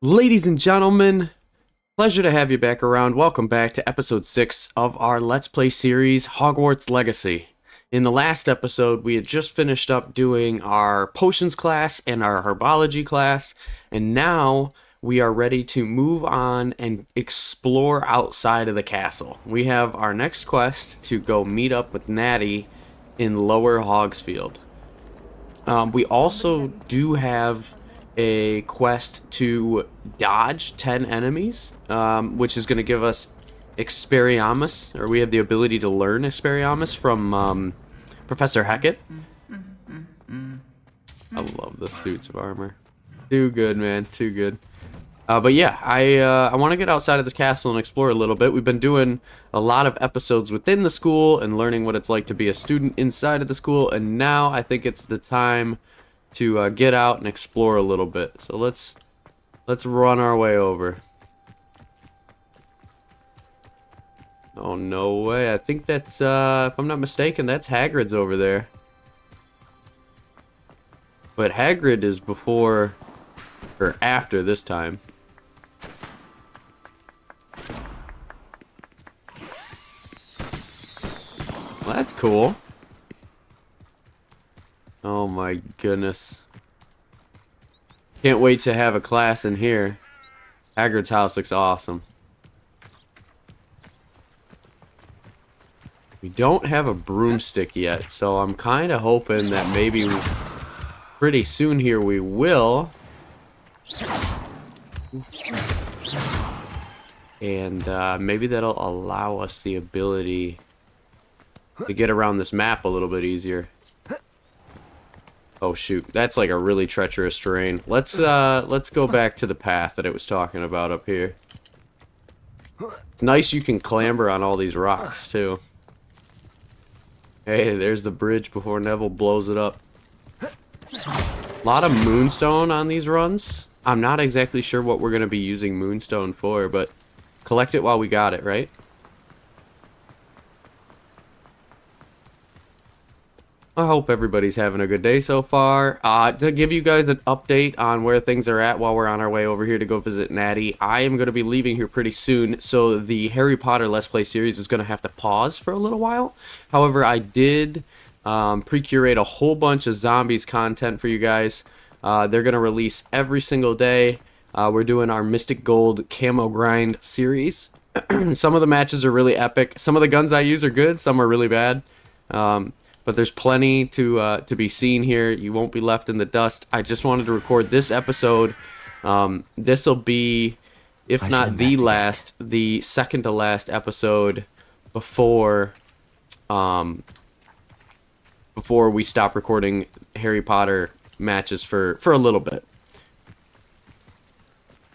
Ladies and gentlemen, pleasure to have you back around. Welcome back to episode 6 of our Let's Play series, Hogwarts Legacy. In the last episode, we had just finished up doing our potions class and our herbology class, and now we are ready to move on and explore outside of the castle. We have our next quest to go meet up with Natty in Lower Hogsfield. We also do have a quest to dodge 10 enemies, which is going to give us Expelliarmus, or we have the ability to learn Expelliarmus from Professor Hackett. I love the suits of armor. Too good, man. Too good. But yeah, I want to get outside of this castle and explore a little bit. We've been doing a lot of episodes within the school and learning what it's like to be a student inside of the school, and now I think it's the time to get out and explore a little bit. So let's run our way over. Oh, no way. I think that's, if I'm not mistaken, that's Hagrid's over there. But Hagrid is before or after this time. Well, that's cool. Oh my goodness. Can't wait to have a class in here. Hagrid's house looks awesome. We don't have a broomstick yet, so I'm kind of hoping that maybe pretty soon here we will. And maybe that'll allow us the ability to get around this map a little bit easier. Oh shoot, that's like a really treacherous terrain. Let's go back to the path that it was talking about up here. It's nice you can clamber on all these rocks too. Hey, there's the bridge before Neville blows it up. A lot of moonstone on these runs. I'm not exactly sure what we're gonna be using moonstone for, but collect it while we got it, right? I hope everybody's having a good day so far. To give you guys an update on where things are at while we're on our way over here to go visit Natty, I am going to be leaving here pretty soon, so the Harry Potter Let's Play series is going to have to pause for a little while. However, I did pre-curate a whole bunch of zombies content for you guys. They're going to release every single day. We're doing our Mystic Gold Camo Grind series. Some of the matches are really epic. Some of the guns I use are good, some are really bad. But there's plenty to be seen here. You won't be left in the dust. I just wanted to record this episode. This will be, if not the last, the second to last episode before before we stop recording Harry Potter matches for a little bit.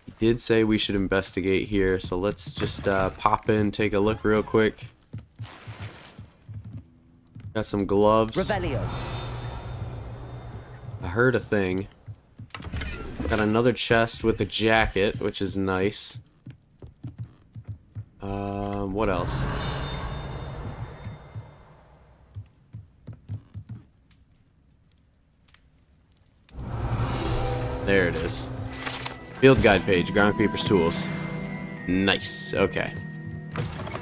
He did say we should investigate here, so let's just pop in, take a look real quick. Got some gloves. Revelio. I heard a thing. Got another chest with a jacket, which is nice. What else? There it is. Field guide page, ground creeper's tools. Nice. Okay.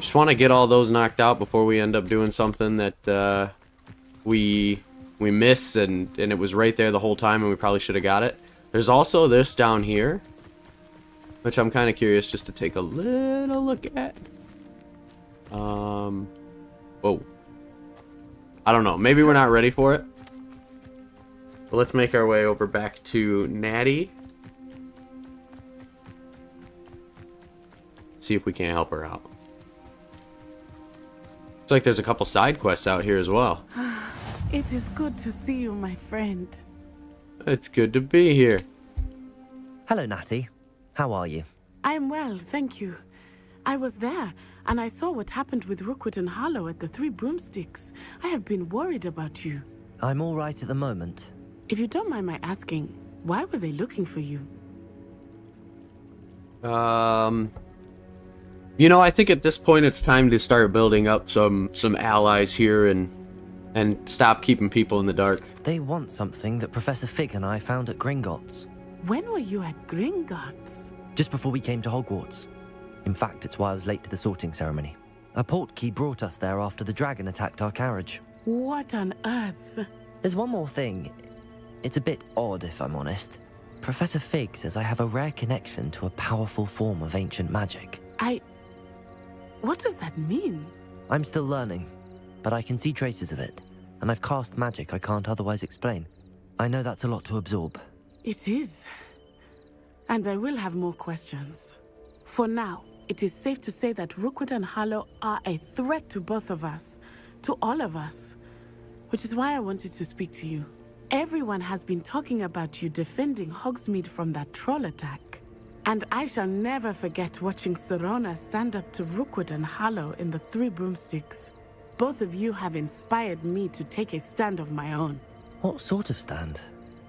Just want to get all those knocked out before we end up doing something that we miss and it was right there the whole time and we probably should have got it. There's also this down here, which I'm kind of curious just to take a little look at. Whoa. I don't know. Maybe we're not ready for it. But let's make our way over back to Natty. See if we can't help her out. Looks like there's a couple side quests out here as well. It is good to see you, my friend. It's good to be here. Hello, Natty. How are you? I am well, thank you. I was there, and I saw what happened with Rookwood and Harlow at the Three Broomsticks. I have been worried about you. I'm all right at the moment. If you don't mind my asking, why were they looking for you? You know, I think at this point it's time to start building up some allies here and stop keeping people in the dark. They want something that Professor Fig and I found at Gringotts. When were you at Gringotts? Just before we came to Hogwarts. In fact, it's why I was late to the sorting ceremony. A portkey brought us there after the dragon attacked our carriage. What on earth? There's one more thing. It's a bit odd, if I'm honest. Professor Fig says I have a rare connection to a powerful form of ancient magic. What does that mean? I'm still learning, but I can see traces of it, and I've cast magic I can't otherwise explain. I know that's a lot to absorb. It is. And I will have more questions. For now, it is safe to say that Rookwood and Harlow are a threat to both of us, to all of us, which is why I wanted to speak to you. Everyone has been talking about you defending Hogsmeade from that troll attack. And I shall never forget watching Serona stand up to Rookwood and Harlow in the Three Broomsticks. Both of you have inspired me to take a stand of my own. What sort of stand?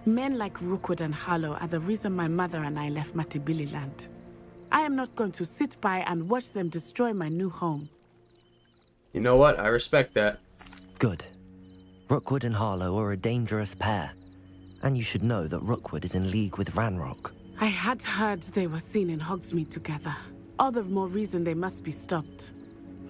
Men like Rookwood and Harlow are the reason my mother and I left Matibililand. I am not going to sit by and watch them destroy my new home. You know what? I respect that. Good. Rookwood and Harlow are a dangerous pair. And you should know that Rookwood is in league with Ranrock. I had heard they were seen in Hogsmeade together. All the more reason they must be stopped.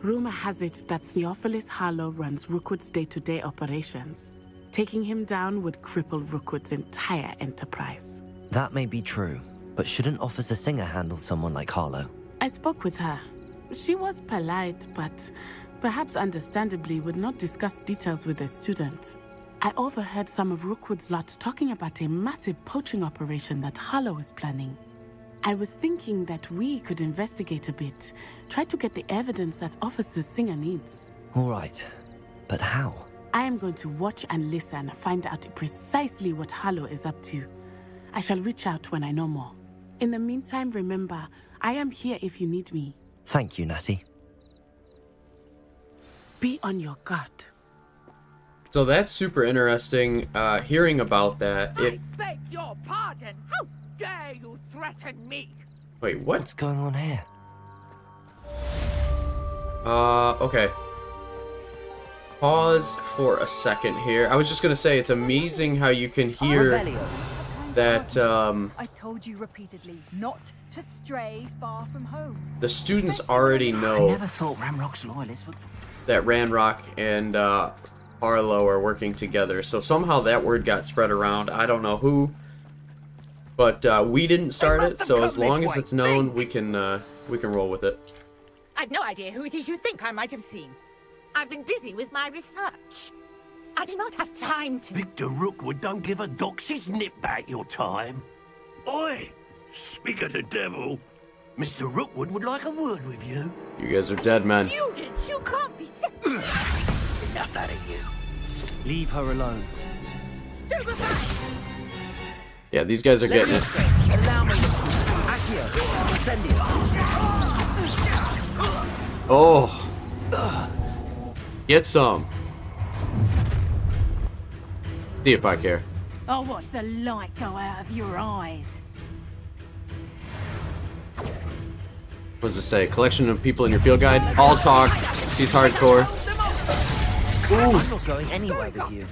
Rumor has it that Theophilus Harlow runs Rookwood's day-to-day operations. Taking him down would cripple Rookwood's entire enterprise. That may be true, but shouldn't Officer Singer handle someone like Harlow? I spoke with her. She was polite, but perhaps understandably would not discuss details with a student. I overheard some of Rookwood's lot talking about a massive poaching operation that Harlow is planning. I was thinking that we could investigate a bit, try to get the evidence that Officer Singer needs. All right, but how? I am going to watch and listen, find out precisely what Harlow is up to. I shall reach out when I know more. In the meantime, remember, I am here if you need me. Thank you, Natty. Be on your guard. So that's super interesting, hearing about that. I beg your pardon! How dare you threaten me? Wait, what? What's going on here? Okay. Pause for a second here. I was just gonna say, it's amazing how you can hear that, I've told you repeatedly not to stray far from home. the students already I know never thought Ramrock's loyalists would... that Ranrock and, Harlow are working together. So somehow that word got spread around. I don't know who, but we didn't start it. So as long as it's known, we can roll with it. I've no idea who it is you think I might have seen. I've been busy with my research. I do not have time to... Victor Rookwood don't give a doxy's nip back your time. Oi! Speak of the devil, Mr. Rookwood would like a word with you. You guys are dead men. Students, you can't be sick. Enough out of you. Leave her alone. Stupefy! Yeah, these guys are getting it. Allow me. Accio, Incendio. Oh. Get some. See if I care. I'll watch the light go out of your eyes. What does it say? Collection of people in your field guide. All talk. She's hardcore. I'm not going anywhere with you.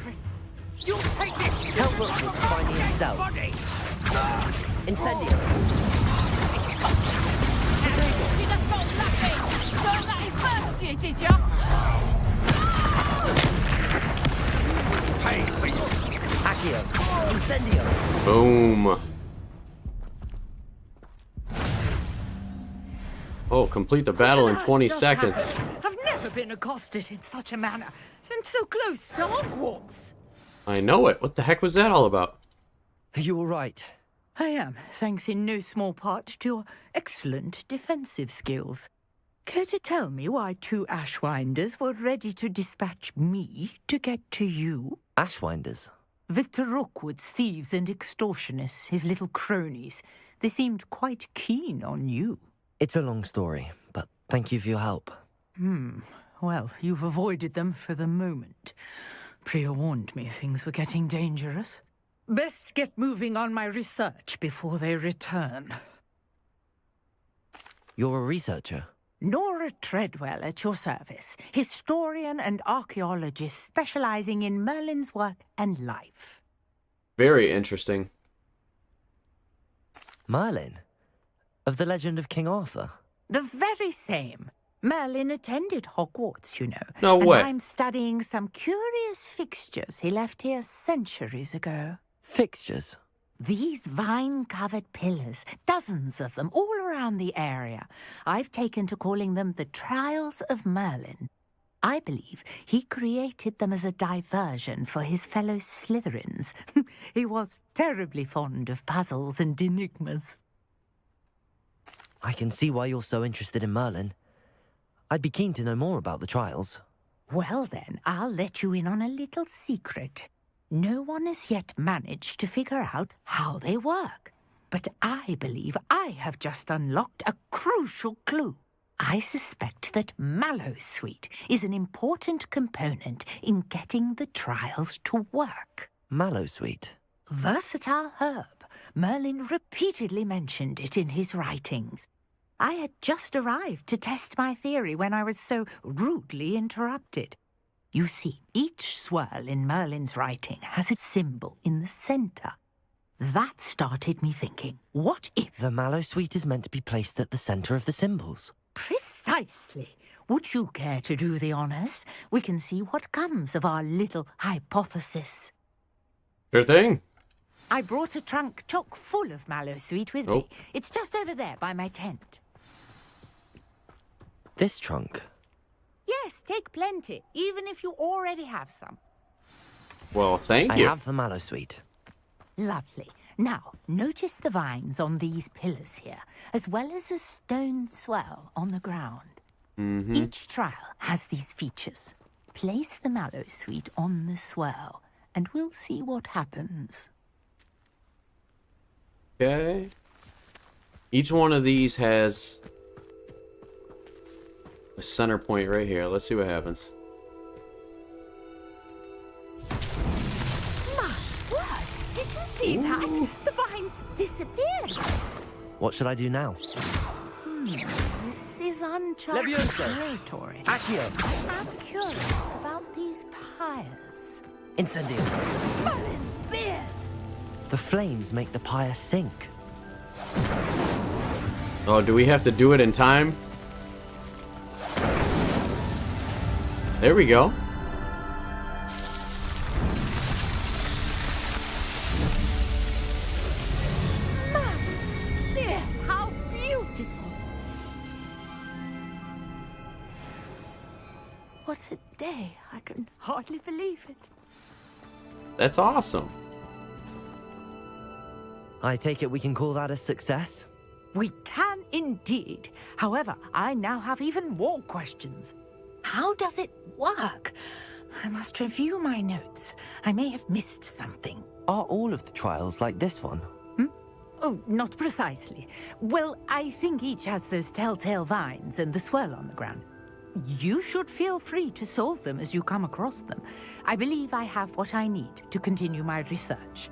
You'll take this! Tell Rookwood to find me himself. Incendio. You just got lucky! Learned that in first year, did ya? Pay for your... Accio. Incendio. Boom. Oh, complete the battle in 20 seconds. I've never been accosted in such a manner, and so close to Hogwarts. I know it. What the heck was that all about? Are you all right? I am, thanks in no small part to your excellent defensive skills. Care to tell me why two Ashwinders were ready to dispatch me to get to you? Ashwinders. Victor Rookwood's thieves and extortionists, his little cronies. They seemed quite keen on you. It's a long story, but thank you for your help. Well, you've avoided them for the moment. Priya warned me things were getting dangerous. Best get moving on my research before they return. You're a researcher? Nora Treadwell at your service, historian and archaeologist specializing in Merlin's work and life. Very interesting. Merlin? Of the legend of King Arthur? The very same. Merlin attended Hogwarts, you know. No way. And I'm studying some curious fixtures he left here centuries ago. Fixtures? These vine-covered pillars, dozens of them, all around the area. I've taken to calling them the Trials of Merlin. I believe he created them as a diversion for his fellow Slytherins. He was terribly fond of puzzles and enigmas. I can see why you're so interested in Merlin. I'd be keen to know more about the trials. Well then, I'll let you in on a little secret. No one has yet managed to figure out how they work. But I believe I have just unlocked a crucial clue. I suspect that Mallowsweet is an important component in getting the trials to work. Mallowsweet? Versatile herb. Merlin repeatedly mentioned it in his writings. I had just arrived to test my theory when I was so rudely interrupted. You see, each swirl in Merlin's writing has a symbol in the center. That started me thinking, what if... The Mallowsweet is meant to be placed at the center of the symbols. Precisely. Would you care to do the honors? We can see what comes of our little hypothesis. Sure thing. I brought a trunk chock full of Mallowsweet with me. It's just over there by my tent. This trunk? Yes, take plenty, even if you already have some. Well, thank I you. have the Mallowsweet. Lovely. Now, notice the vines on these pillars here, as well as a stone swell on the ground. Each trial has these features. Place the Mallowsweet on the swell, and we'll see what happens. Okay. Each one of these has a center point right here. Let's see what happens. My word! Did you see that? The vines disappeared. What should I do now? This is uncharted Levioso. territory. Accio! I'm curious about these pyres. Incendio! Merlin's beard! The flames make the pyre sink. Oh, do we have to do it in time? There we go. Merlin's beard! How beautiful! What a day. I can hardly believe it. That's awesome. I take it we can call that a success? We can indeed. However, I now have even more questions. How does it work? I must review my notes. I may have missed something. Are all of the trials like this one? Oh, not precisely. Well, I think each has those telltale vines and the swirl on the ground. You should feel free to solve them as you come across them. I believe I have what I need to continue my research.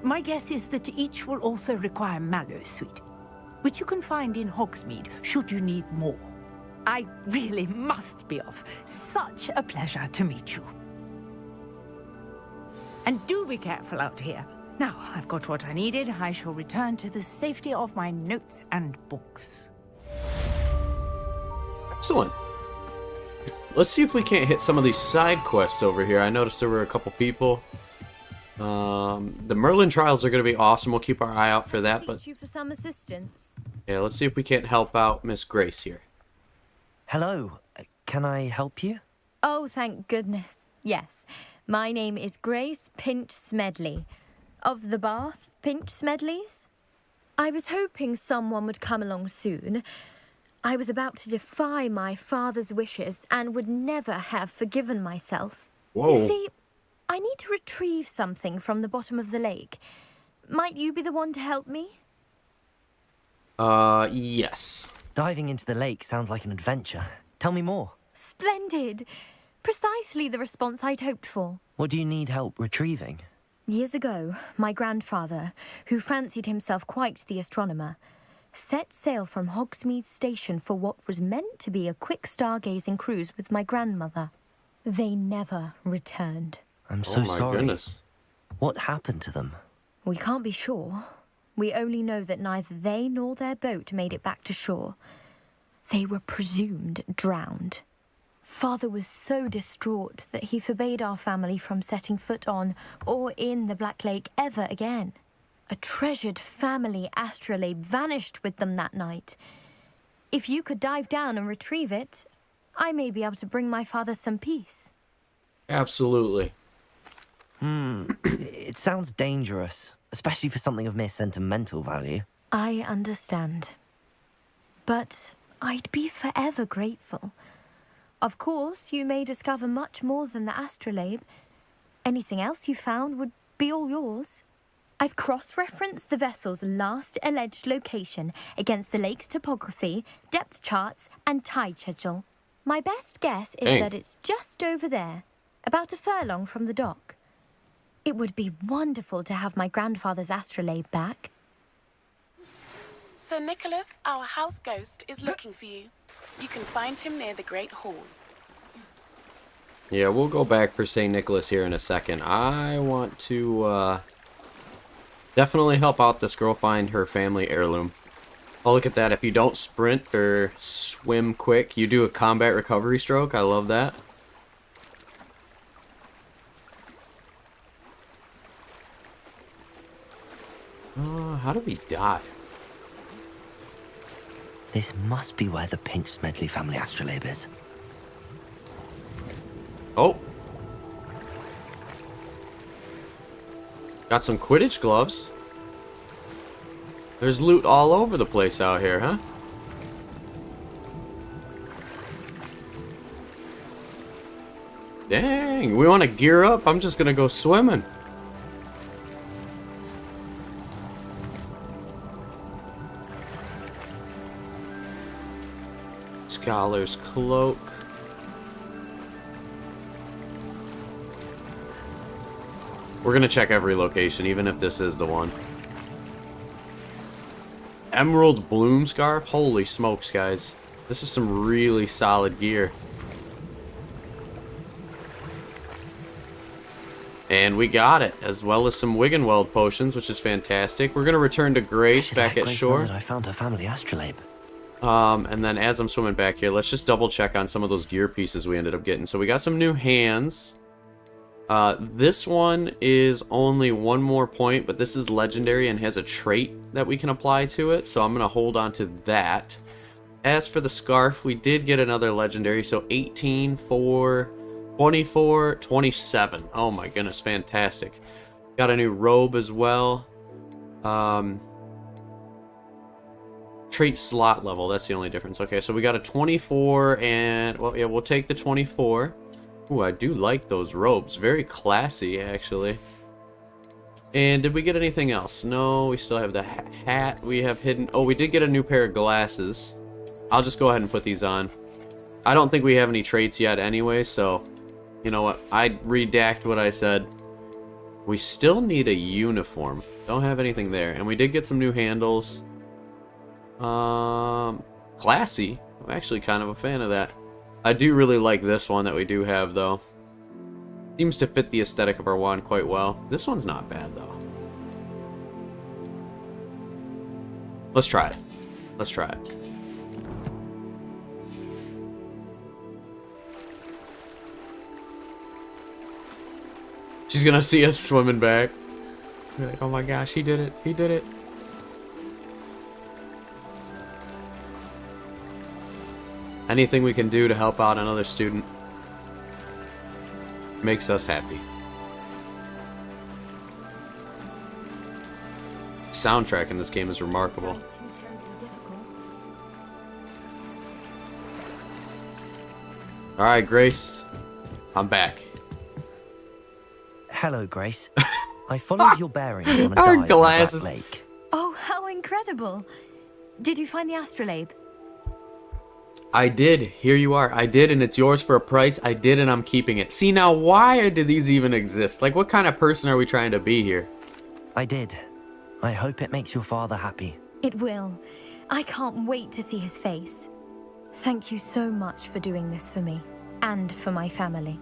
My guess is that each will also require Mallowsweet, which you can find in Hogsmeade should you need more. I really must be off. Such a pleasure to meet you. And do be careful out here. Now, I've got what I needed. I shall return to the safety of my notes and books. Excellent. Let's see if we can't hit some of these side quests over here. I noticed there were a couple people. The Merlin trials are going to be awesome. We'll keep our eye out for that. But you for some assistance. yeah, let's see if we can't help out Miss Grace here. Hello. Can I help you? Oh, thank goodness. Yes. My name is Grace Pinch Smedley. Of the Bath Pinch Smedleys. I was hoping someone would come along soon. I was about to defy my father's wishes and would never have forgiven myself. Whoa. You see, I need to retrieve something from the bottom of the lake. Might you be the one to help me? Yes. Diving into the lake sounds like an adventure. Tell me more. Splendid. Precisely the response I'd hoped for. What do you need help retrieving? Years ago, my grandfather, who fancied himself quite the astronomer, set sail from Hogsmeade Station for what was meant to be a quick stargazing cruise with my grandmother. They never returned. I'm so oh my sorry. goodness. What happened to them? We can't be sure. We only know that neither they nor their boat made it back to shore. They were presumed drowned. Father was so distraught that he forbade our family from setting foot on or in the Black Lake ever again. A treasured family astrolabe vanished with them that night. If you could dive down and retrieve it, I may be able to bring my father some peace. Absolutely. It sounds dangerous, especially for something of mere sentimental value. I understand. But I'd be forever grateful. Of course, you may discover much more than the astrolabe. Anything else you found would be all yours. I've cross-referenced the vessel's last alleged location against the lake's topography, depth charts, and tide schedule. My best guess is that it's just over there, about a furlong from the dock. It would be wonderful to have my grandfather's astrolabe back. Sir Nicholas, our house ghost, is looking for you. You can find him near the Great Hall. Yeah, we'll go back for St. Nicholas here in a second. I want to definitely help out this girl find her family heirloom. Oh, look at that. If you don't sprint or swim quick, you do a combat recovery stroke. I love that. How do we die? This must be where the Pinch Smedley family astrolabe is. Oh. Got some Quidditch gloves. There's loot all over the place out here, huh? Dang, we want to gear up? I'm just going to go swimming. Scholar's cloak. We're gonna check every location, even if this is the one. Emerald bloom scarf? Holy smokes, guys. This is some really solid gear. And we got it, as well as some Wiggenweld potions, which is fantastic. We're gonna return to Grace back at shore. That I found her family astrolabe. And then as I'm swimming back here, let's just double check on some of those gear pieces we ended up getting. So we got some new hands. This one is only 1 more point, but this is legendary and has a trait that we can apply to it. So I'm going to hold on to that. As for the scarf, we did get another legendary. So 18 for 24, 27. Oh my goodness, fantastic. Got a new robe as well. Trait slot level, that's the only difference. Okay, so we got a 24 and, well, yeah, we'll take the 24. Ooh, I do like those robes. Very classy, actually. And did we get anything else? No, we still have the hat we have hidden. Oh, we did get a new pair of glasses. I'll just go ahead and put these on. I don't think we have any traits yet anyway, so, you know what? I'd redact what I said. We still need a uniform. Don't have anything there. And we did get some new handles. Classy. I'm actually kind of a fan of that. I do really like this one that we do have, though. Seems to fit the aesthetic of our wand quite well. This one's not bad, though. Let's try it. Let's try it. She's gonna see us swimming back. Be like, oh my gosh, he did it. He did it. Anything we can do to help out another student makes us happy. Soundtrack in this game is remarkable. Alright, Grace. I'm back. Hello, Grace. I followed your bearings on a dive in the Black Lake. Oh, how incredible. Did you find the astrolabe? I did. Here you are. I did, and it's yours for a price. I did, and I'm keeping it. See, now, why do these even exist? Like, what kind of person are we trying to be here? I did. I hope it makes your father happy. It will. I can't wait to see his face. Thank you so much for doing this for me, and for my family.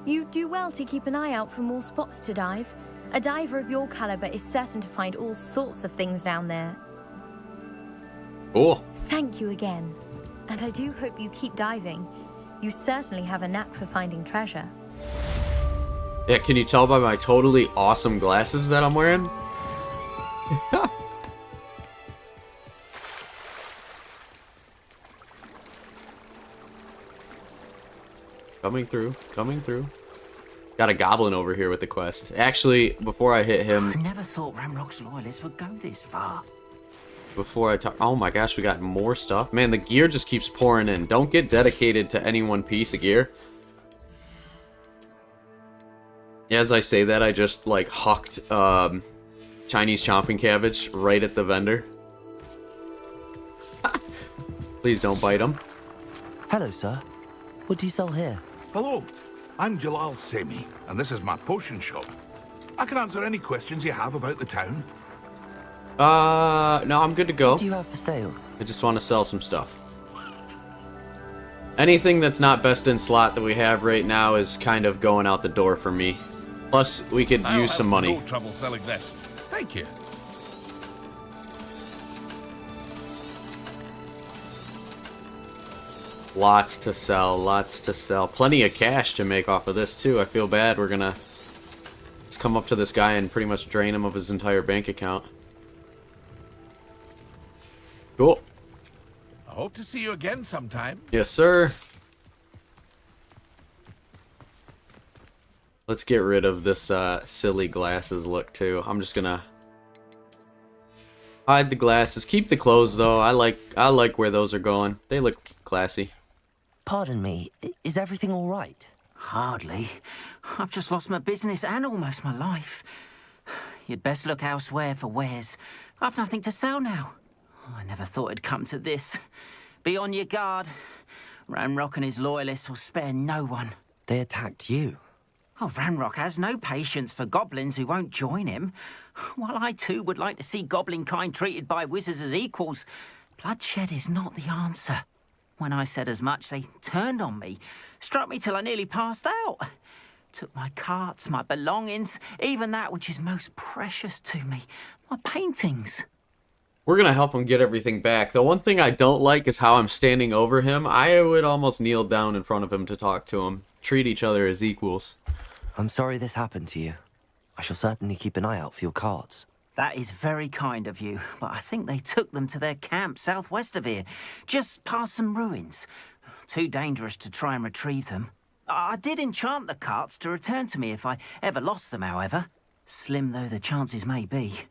You do well to keep an eye out for more spots to dive. A diver of your caliber is certain to find all sorts of things down there. Cool. Thank you again. And I do hope you keep diving. You certainly have a knack for finding treasure. Yeah, can you tell by my totally awesome glasses that I'm wearing? Coming through, coming through. Got a goblin over here with the quest. Actually, before I hit him... I never thought Ramrock's loyalists would go this far. Before I talk... Oh my gosh, we got more stuff. Man, the gear just keeps pouring in. Don't get dedicated to any one piece of gear. As I say that, I just, like, hucked Chinese chomping cabbage right at the vendor. Please don't bite him. Hello, sir. What do you sell here? Hello, I'm Jalal Semi, and this is my potion shop. I can answer any questions you have about the town. No, I'm good to go. What do you have for sale? I just want to sell some stuff. Anything that's not best in slot that we have right now is kind of going out the door for me. Plus, we could use some money. No trouble selling this. Thank you. Lots to sell, lots to sell. Plenty of cash to make off of this, too. I feel bad. We're gonna just come up to this guy and pretty much drain him of his entire bank account. Cool. I hope to see you again sometime. Yes, sir. Let's get rid of this silly glasses look, too. I'm just gonna hide the glasses. Keep the clothes, though. I like where those are going. They look classy. Pardon me, is everything all right? Hardly. I've just lost my business and almost my life. You'd best look elsewhere for wares. I've nothing to sell now. I never thought it'd come to this. Be on your guard. Ranrock and his loyalists will spare no one. They attacked you. Oh, Ranrock has no patience for goblins who won't join him. While I too would like to see goblin kind treated by wizards as equals, bloodshed is not the answer. When I said as much, they turned on me, struck me till I nearly passed out. Took my carts, my belongings, even that which is most precious to me, my paintings. We're gonna help him get everything back. The one thing I don't like is how I'm standing over him. I would almost kneel down in front of him to talk to him. Treat each other as equals. I'm sorry this happened to you. I shall certainly keep an eye out for your carts. That is very kind of you, but I think they took them to their camp southwest of here, just past some ruins. Too dangerous to try and retrieve them. I did enchant the carts to return to me if I ever lost them, however. Slim though the chances may be,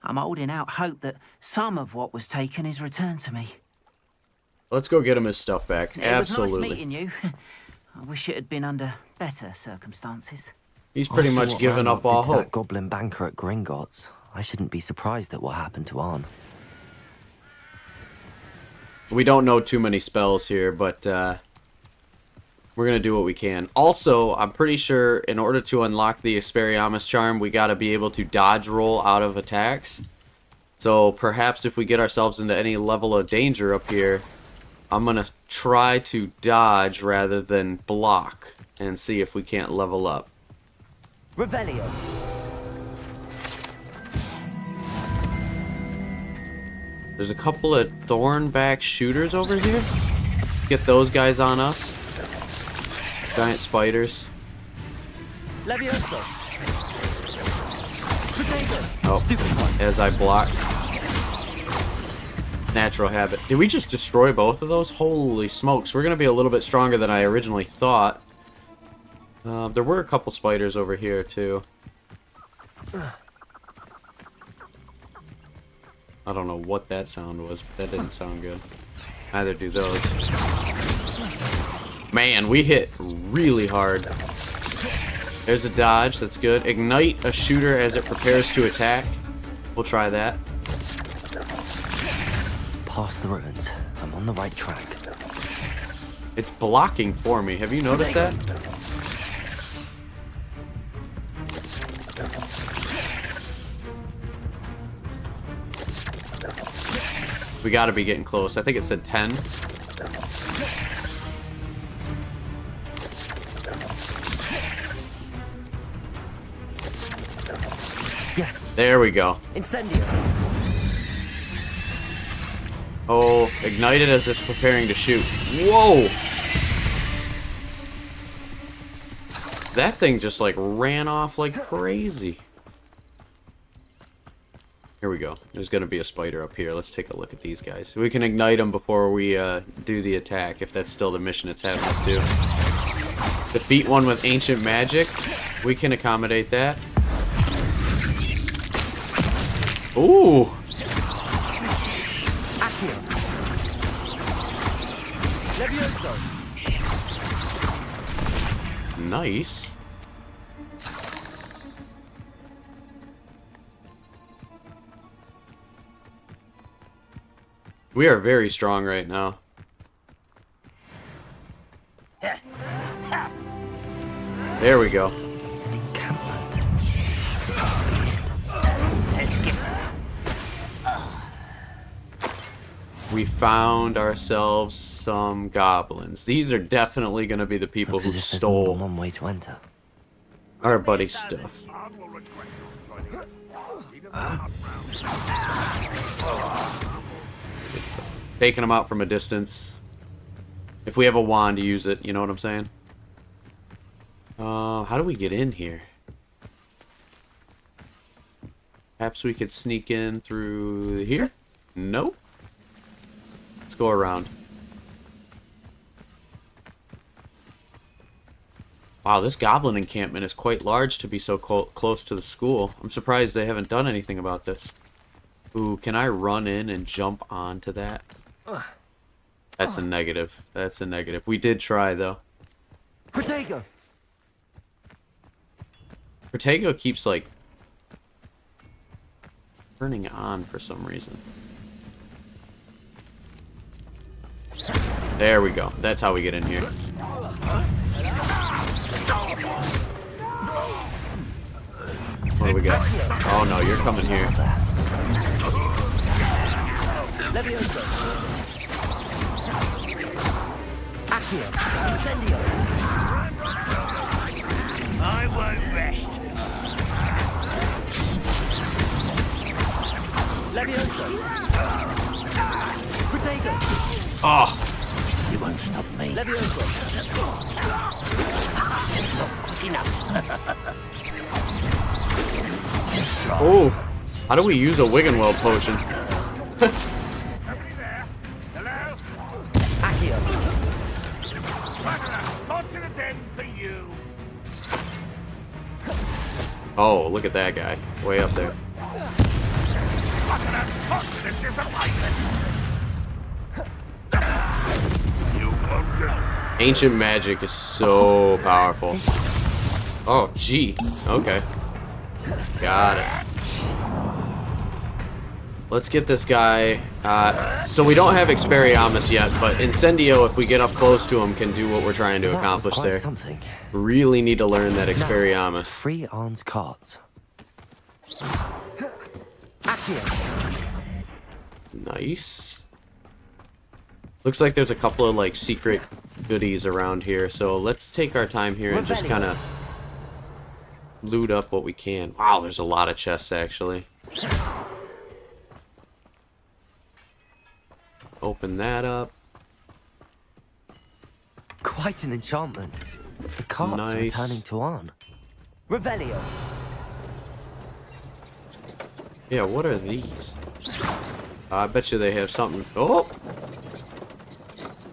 I'm holding out hope that some of what was taken is returned to me. Let's go get him his stuff back. Absolutely. It was nice meeting you. I wish it had been under better circumstances. He's pretty After much what given Ranrock up all did to that hope. goblin banker at Gringotts, I shouldn't be surprised at what happened to Arn. We don't know too many spells here, but we're going to do what we can. Also, I'm pretty sure in order to unlock the Expelliarmus charm, we got to be able to dodge roll out of attacks. So perhaps if we get ourselves into any level of danger up here, I'm going to try to dodge rather than block and see if we can't level up. Revelio! There's a couple of thornback shooters over here. Get those guys on us. Giant spiders. Levioso! Oh, as I block. Natural habit. Did we just destroy both of those? Holy smokes, we're going to be a little bit stronger than I originally thought. There were a couple spiders over here, too. I don't know what that sound was, but that didn't sound good. Neither do those. Man, we hit really hard. There's a dodge, that's good. Ignite a shooter as it prepares to attack. We'll try that. Past the ruins. I'm on the right track. It's blocking for me. Have you noticed that? We gotta be getting close. I think it said 10. There we go. Incendio. Oh, ignited as it's preparing to shoot. Whoa! That thing just like ran off like crazy. Here we go. There's gonna be a spider up here. Let's take a look at these guys. We can ignite them before we do the attack, if that's still the mission it's having us do. Defeat one with ancient magic. We can accommodate that. Ooh! Nice. We are very strong right now. There we go. An encampment. We found ourselves some goblins. These are definitely going to be the people Looks who as if there's more than stole one way to enter. our buddy's stuff. It's taking them out from a distance. If we have a wand to use it, you know what I'm saying? How do we get in here? Perhaps we could sneak in through here? Nope. Let's go around. Wow, this goblin encampment is quite large to be so close to the school. I'm surprised they haven't done anything about this. Ooh, can I run in and jump onto that? That's a negative. That's a negative. We did try, though. Protego! Protego keeps, like, turning on for some reason. There we go. That's how we get in here. What do we got? Oh no, you're coming here. I won't rest. Oh, You won't stop me. oh! How do we use a Wiggenweld potion? Hello? Not to the den for you. Oh, look at that guy, way up there. You won't get Ancient magic is so powerful. Oh, gee. Okay. Got it. Let's get this guy. So we don't have Expelliarmus yet, but Incendio, if we get up close to him, can do what we're trying to accomplish there. Something. Really need to learn that Expelliarmus. 3 Arn's cards. Nice. Looks like there's a couple of like secret goodies around here, so let's take our time here and just kind of loot up what we can. Wow, there's a lot of chests actually. Open that up. Quite an enchantment. The cards are Nice. returning to Arn. Revelio. Yeah, what are these? I bet you they have something. Oh!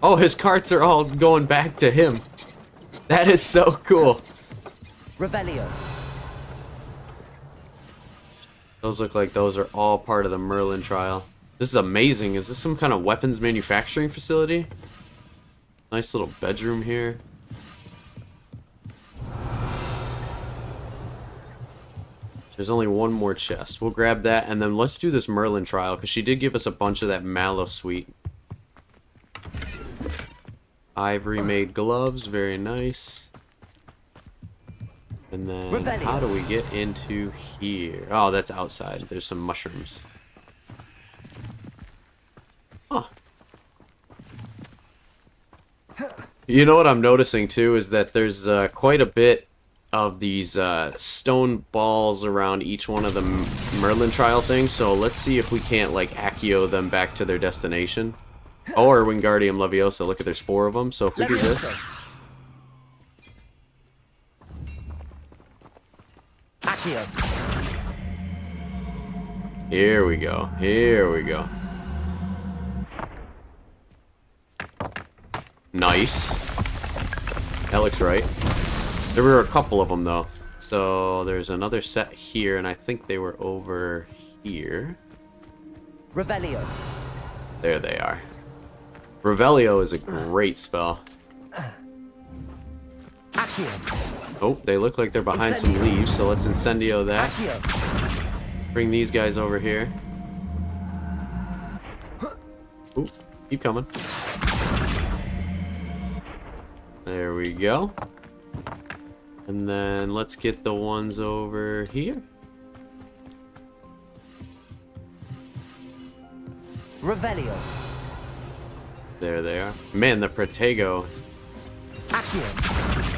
Oh, his carts are all going back to him. That is so cool. Revelio. Those look like those are all part of the Merlin trial. This is amazing. Is this some kind of weapons manufacturing facility? Nice little bedroom here. There's only one more chest. We'll grab that, and then let's do this Merlin trial, because she did give us a bunch of that mallow sweet. Ivory made gloves, very nice. And then, how do we get into here? Oh, that's outside. There's some mushrooms. Huh. You know what I'm noticing, too, is that there's quite a bit of these stone balls around each one of the Merlin trial things, so let's see if we can't like Accio them back to their destination. Or Wingardium Leviosa. Look at, there's 4 of them, so if we do this... Accio. Here we go. Here we go. Nice. That looks right. There were a couple of them, though. So there's another set here, and I think they were over here. Revelio. There they are. Revelio is a great spell. Accio. Oh, they look like they're behind some leaves, so let's Incendio that. Accio. Bring these guys over here. Ooh, keep coming. There we go. And then let's get the ones over here. Revelio. There they are. Man, the Protego. Accio.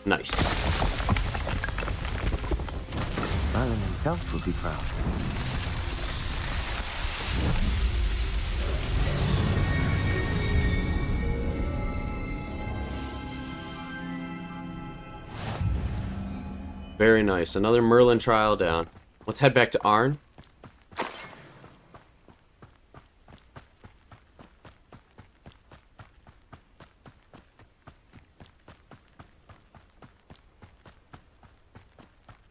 Nice. Merlin himself would be proud. Very nice. Another Merlin trial down. Let's head back to Arn.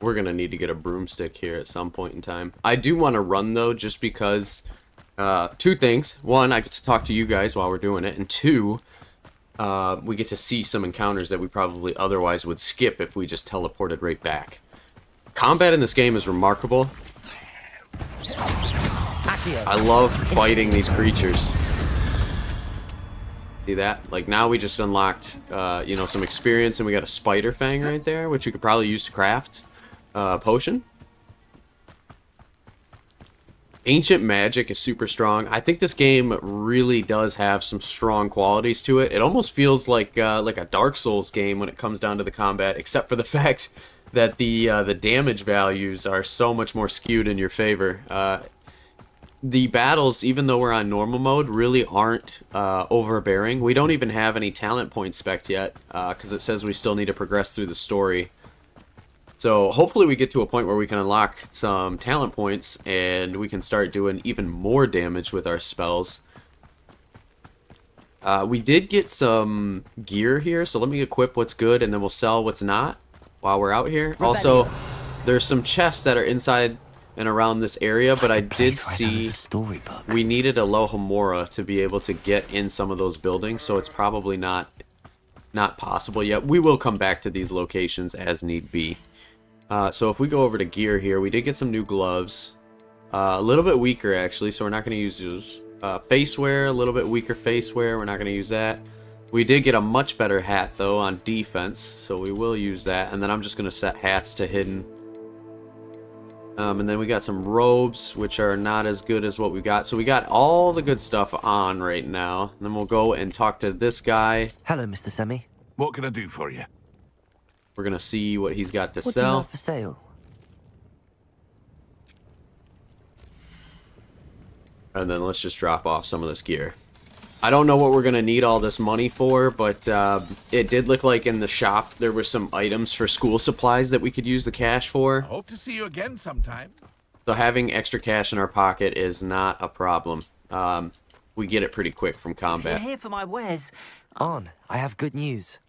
We're going to need to get a broomstick here at some point in time. I do want to run, though, just because... 2 things. 1, I get to talk to you guys while we're doing it. And 2, we get to see some encounters that we probably otherwise would skip if we just teleported right back. Combat in this game is remarkable. I love fighting these creatures. See that? Like, now we just unlocked, you know, some experience, and we got a spider fang right there, which we could probably use to craft potion. Ancient magic is super strong. I think this game really does have some strong qualities to it. It almost feels like a Dark Souls game when it comes down to the combat, except for the fact that the damage values are so much more skewed in your favor. The battles, even though we're on normal mode, really aren't overbearing. We don't even have any talent points spec'd yet, because it says we still need to progress through the story. So hopefully we get to a point where we can unlock some talent points and we can start doing even more damage with our spells. We did get some gear here, so let me equip what's good and then we'll sell what's not while we're out here. Also, there's some chests that are inside and around this area, but I did see we needed a Lohomora to be able to get in some of those buildings, so it's probably not possible yet. We will come back to these locations as need be. So if we go over to gear here, we did get some new gloves. A little bit weaker, actually, so we're not going to use those. Face wear, a little bit weaker face wear. We're not going to use that. We did get a much better hat, though, on defense, so we will use that. And then I'm just going to set hats to hidden. And then we got some robes, which are not as good as what we got. So we got all the good stuff on right now. And then we'll go and talk to this guy. Hello, Mr. Semi. What can I do for you? We're going to see what he's got to What do you sell. have for sale? And then let's just drop off some of this gear. I don't know what we're going to need all this money for, but it did look like in the shop there were some items for school supplies that we could use the cash for. Hope to see you again sometime. So having extra cash in our pocket is not a problem. We get it pretty quick from If you're combat. here for my wares, Arn, I have good news.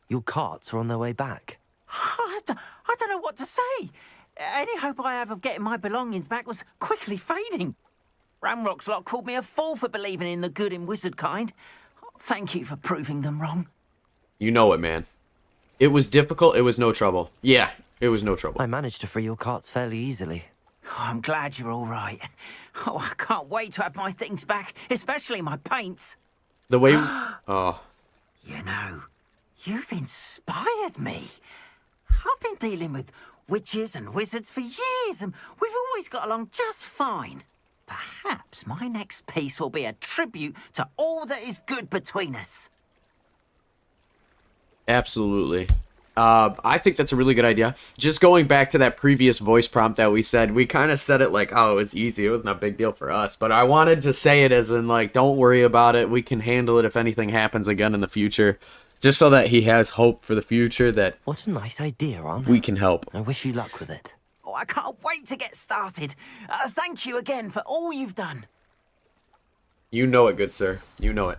Your carts are on their way back. I don't know what to say. Any hope I have of getting my belongings back was quickly fading. Ramrock's lot called me a fool for believing in the good in wizard kind. Thank you for proving them wrong. You know it, man. It was difficult. It was no trouble. Yeah, it was no trouble. I managed to free your carts fairly easily. Oh, I'm glad you're all right. Oh, I can't wait to have my things back, especially my paints. The way... Oh, You know, you've inspired me. I've been dealing with witches and wizards for years, and we've always got along just fine. Perhaps my next piece will be a tribute to all that is good between us. Absolutely. I think that's a really good idea. Just going back to that previous voice prompt that we said, we kind of said it like, oh, it was easy. It wasn't a big deal for us. But I wanted to say it as in, like, don't worry about it. We can handle it if anything happens again in the future. Just so that he has hope for the future that What a nice idea, Ron. we can help. I wish you luck with it. Oh, I can't wait to get started. Thank you again for all you've done. You know it, good sir. You know it.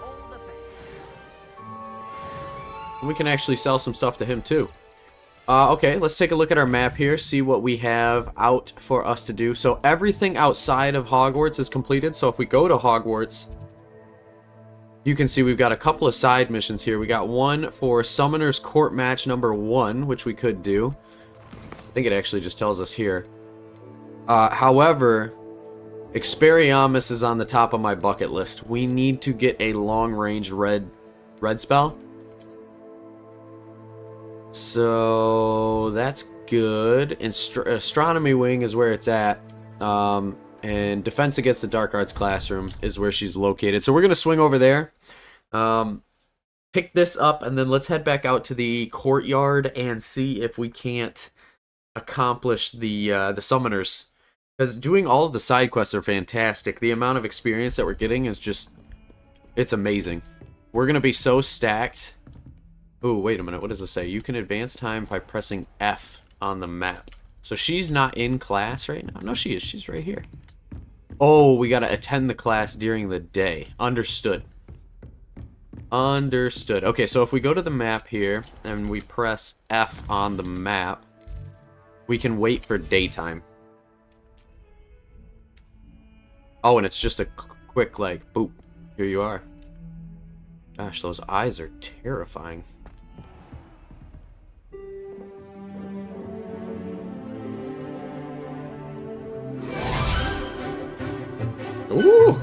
All the best. We can actually sell some stuff to him, too. Okay, let's take a look at our map here, see what we have out for us to do. So everything outside of Hogwarts is completed. So if we go to Hogwarts, you can see we've got a couple of side missions here. We got one for Summoner's Court match number 1, which we could do. I think it actually just tells us here. However, Expelliarmus is on the top of my bucket list. We need to get a long-range red spell. So that's good. Astronomy Wing is where it's at. And Defense Against the Dark Arts Classroom is where she's located. So we're going to swing over there. Pick this up, and then let's head back out to the courtyard and see if we can't accomplish the summoners. Because doing all of the side quests are fantastic. The amount of experience that we're getting is just... it's amazing. We're going to be so stacked. Ooh, wait a minute. What does it say? You can advance time by pressing F on the map. So she's not in class right now? No, she is. She's right here. Oh, we got to attend the class during the day. Understood. Understood. Okay, so if we go to the map here and we press F on the map, we can wait for daytime. Oh, and it's just a quick, like, boop. Here you are. Gosh, those eyes are terrifying. Ooh!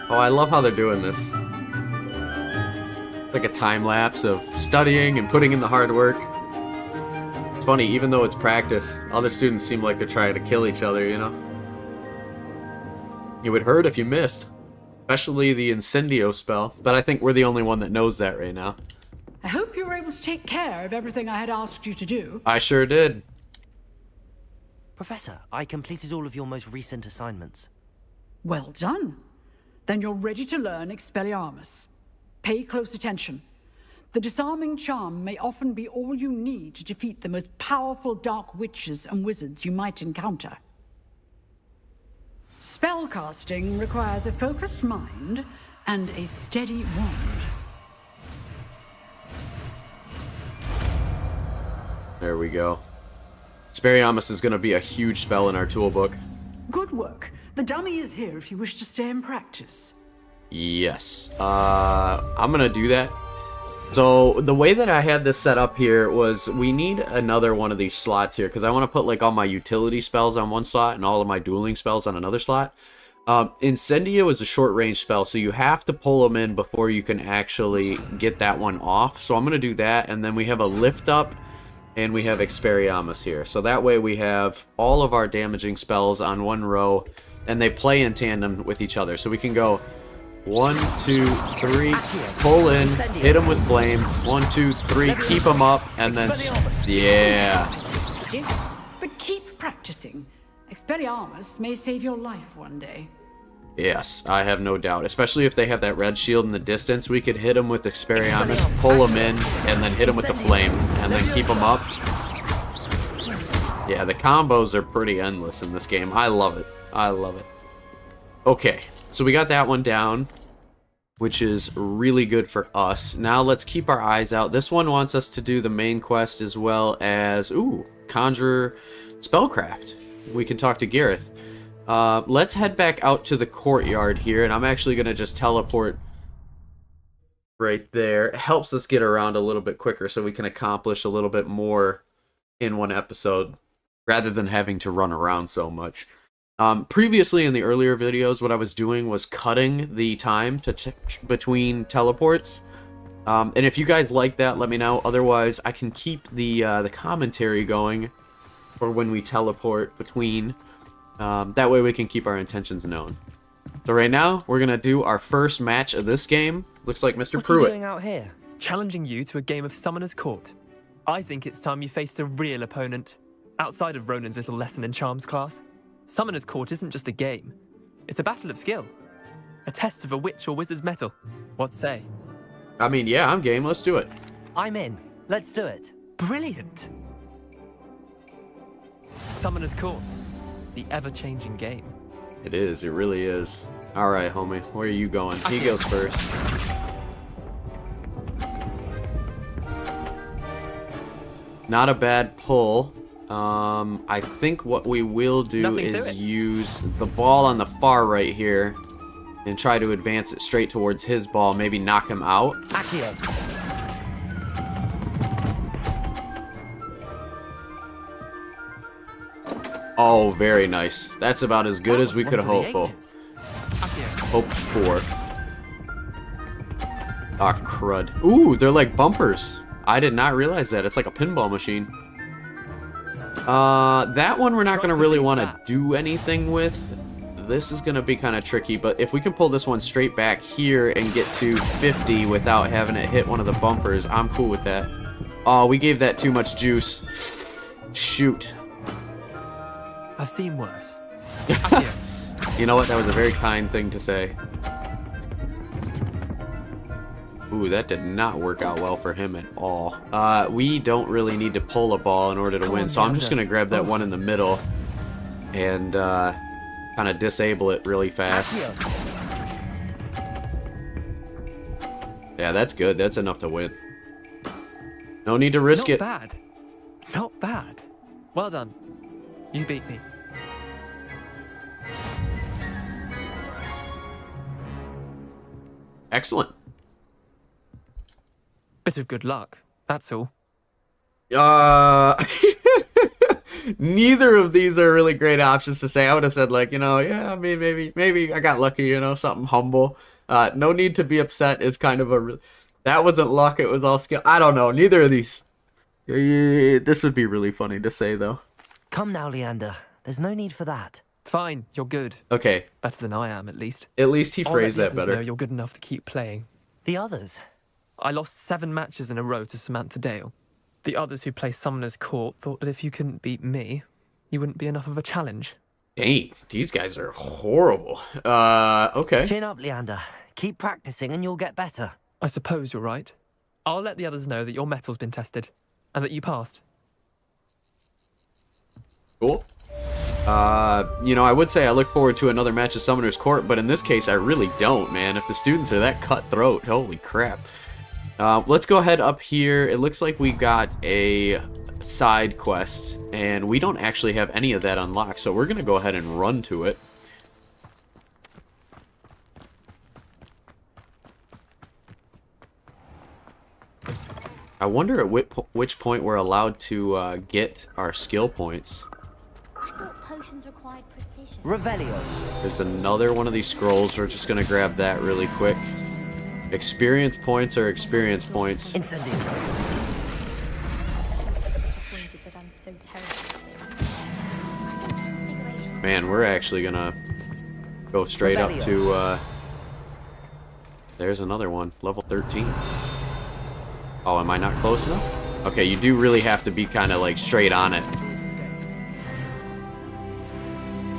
Oh, I love how they're doing this. Like a time lapse of studying and putting in the hard work. It's funny, even though it's practice, other students seem like they're trying to kill each other, you know? It would hurt if you missed. Especially the Incendio spell, but I think we're the only one that knows that right now. I hope you were able to take care of everything I had asked you to do. I sure did. Professor, I completed all of your most recent assignments. Well done. Then you're ready to learn Expelliarmus. Pay close attention. The disarming charm may often be all you need to defeat the most powerful dark witches and wizards you might encounter. Spellcasting requires a focused mind and a steady wand. There we go. Expelliarmus is going to be a huge spell in our toolbook. Good work. The dummy is here if you wish to stay and practice. Yes. I'm going to do that. So the way that I had this set up here was we need another one of these slots here because I want to put like all my utility spells on one slot and all of my dueling spells on another slot. Incendio is a short range spell, so you have to pull them in before you can actually get that one off. So I'm going to do that, and then we have a lift up and we have Expelliarmus here. So that way we have all of our damaging spells on one row and they play in tandem with each other. So we can go 1, 2, 3, pull in, hit him with flame. 1, 2, 3, keep him up, and then yeah. But keep practicing. Expelliarmus may save your life one day. Yes, I have no doubt. Especially if they have that red shield in the distance, we could hit him with Expelliarmus, pull him in, and then hit him with the flame, and then keep him up. Yeah, the combos are pretty endless in this game. I love it. I love it. Okay. So we got that one down, which is really good for us. Now let's keep our eyes out. This one wants us to do the main quest as well as, ooh, Conjure Spellcraft. We can talk to Gareth. Let's head back out to the courtyard here, and I'm actually going to just teleport right there. It helps us get around a little bit quicker so we can accomplish a little bit more in one episode rather than having to run around so much. Previously in the earlier videos, what I was doing was cutting the time to between teleports. And if you guys like that, let me know. Otherwise, I can keep the commentary going for when we teleport between. That way we can keep our intentions known. So right now, we're going to do our first match of this game. Looks like Mr. What Pruitt. are you doing out here? Challenging you to a game of Summoner's Court. I think it's time you faced a real opponent, outside of Ronan's little lesson in charms class. Summoner's Court isn't just a game. It's a battle of skill. A test of a witch or wizard's mettle. What say? I mean, yeah, I'm game. Let's do it. I'm in. Let's do it. Brilliant! Summoner's Court. The ever-changing game. It is. It really is. All right, homie. Where are you going? He goes first. Not a bad pull. I think what we will do is use the ball on the far right here and try to advance it straight towards his ball. Maybe knock him out. Accio. Oh, very nice. That's about as good as we could have hoped for. Hoped for. Ah, crud. Ooh, they're like bumpers. I did not realize that. It's like a pinball machine. That one we're not going to really want to do anything with. This is going to be kind of tricky, but if we can pull this one straight back here and get to 50 without having it hit one of the bumpers, I'm cool with that. Oh, we gave that too much juice. Shoot. I've seen worse. You know what? That was a very kind thing to say. Ooh, that did not work out well for him at all. We don't really need to pull a ball in order to win, so I'm just going to grab that one in the middle and kind of disable it really fast. Yeah, that's good. That's enough to win. No need to risk it. Not bad. Not bad. Well done. You beat me. Excellent. Bit of good luck, that's all. Neither of these are really great options to say. I would have said, like, you know, yeah, I mean, maybe I got lucky, you know, something humble. No need to be upset. It's kind of a... That wasn't luck. It was all skill. I don't know. Neither of these. This would be really funny to say, though. Come now, Leander. There's no need for that. Fine, you're good. Okay. Better than I am, at least. At least he phrased that better. Know you're good enough to keep playing. The others? I lost 7 matches in a row to Samantha Dale. The others who play Summoner's Court thought that if you couldn't beat me, you wouldn't be enough of a challenge. Dang, these guys are horrible. Okay. Chin up, Leander. Keep practicing and you'll get better. I suppose you're right. I'll let the others know that your metal's been tested, and that you passed. Cool. You know, I would say I look forward to another match of Summoner's Court, but in this case, I really don't, man. If the students are that cutthroat, holy crap. Let's go ahead up here. It looks like we've got a side quest, and we don't actually have any of that unlocked, so we're going to go ahead and run to it. I wonder at which point we're allowed to get our skill points. Revelio. There's another one of these scrolls. We're just going to grab that really quick. Experience points are experience points. Incendio. Man, we're actually going to go straight up to... there's another one. Level 13. Oh, am I not close enough? Okay, you do really have to be kind of like straight on it.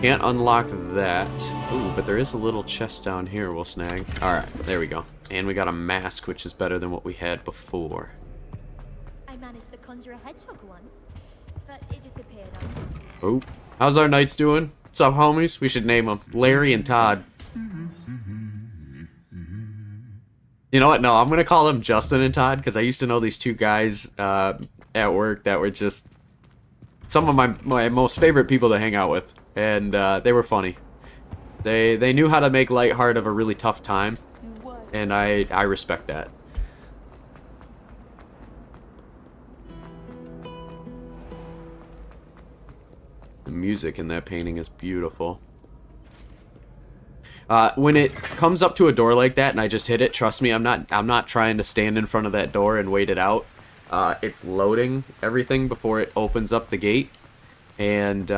Can't unlock that. Ooh, but there is a little chest down here we'll snag. Alright, there we go. And we got a mask, which is better than what we had before. I managed to conjure a hedgehog once, but it disappeared. Oh, how's our knights doing? What's up, homies? We should name them Larry and Todd. You know what? No, I'm going to call them Justin and Todd, because I used to know these two guys at work that were just some of my most favorite people to hang out with. And they were funny. They knew how to make lightheart of a really tough time. And I respect that. The music in that painting is beautiful. When it comes up to a door like that and I just hit it, trust me, I'm not trying to stand in front of that door and wait it out. It's loading everything before it opens up the gate. And,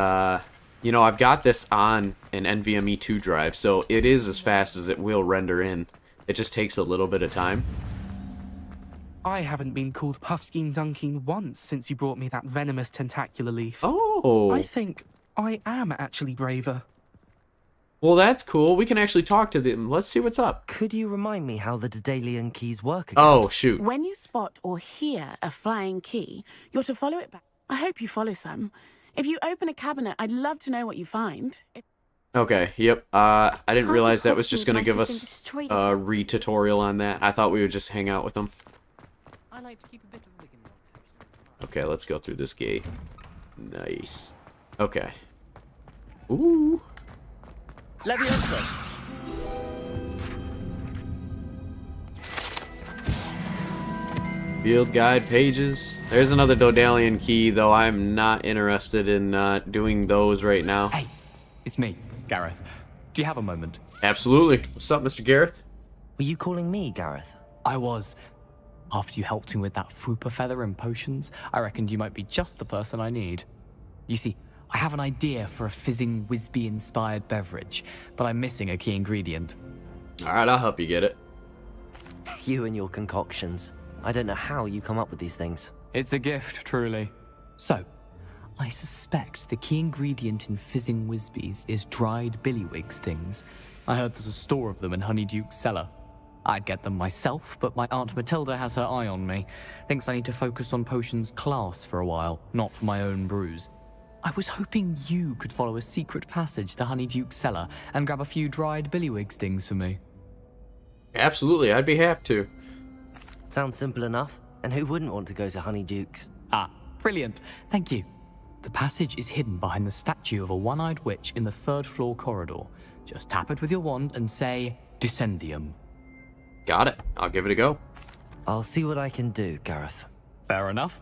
you know, I've got this on an NVMe 2 drive, so it is as fast as it will render in. It just takes a little bit of time. I haven't been called Puffskein Dunkeen once since you brought me that venomous tentacular leaf. Oh. I think I am actually braver. Well, that's cool. We can actually talk to them. Let's see what's up. Could you remind me how the Daedalian keys work again? Oh, shoot. When you spot or hear a flying key, you're to follow it back. I hope you follow some. If you open a cabinet, I'd love to know what you find. Okay, yep. I didn't realize that was just going to give us a re-tutorial on that. I thought we would just hang out with them. I like to keep a bit of rigging. Okay, let's go through this gate. Nice. Okay. Ooh. Leviosa! Field guide pages. There's another Daedalian key, though I'm not interested in doing those right now. Hey, it's me, Gareth. Do you have a moment? Absolutely. What's up, Mr. Gareth? Were you calling me Gareth? I was. After you helped me with that Fooper feather and potions, I reckoned you might be just the person I need. You see, I have an idea for a fizzing Whizbee-inspired beverage, but I'm missing a key ingredient. Alright, I'll help you get it. You and your concoctions. I don't know how you come up with these things. It's a gift, truly. So, I suspect the key ingredient in fizzing Whizbees is dried billywig stings. I heard there's a store of them in Honeyduke's cellar. I'd get them myself, but my Aunt Matilda has her eye on me. Thinks I need to focus on potions class for a while, not for my own brews. I was hoping you could follow a secret passage to Honeyduke's cellar and grab a few dried billywig stings for me. Absolutely, I'd be happy to. Sounds simple enough. And who wouldn't want to go to Honeyduke's? Ah, brilliant. Thank you. The passage is hidden behind the statue of a one-eyed witch in the third-floor corridor. Just tap it with your wand and say, Descendium. Got it. I'll give it a go. I'll see what I can do, Gareth. Fair enough.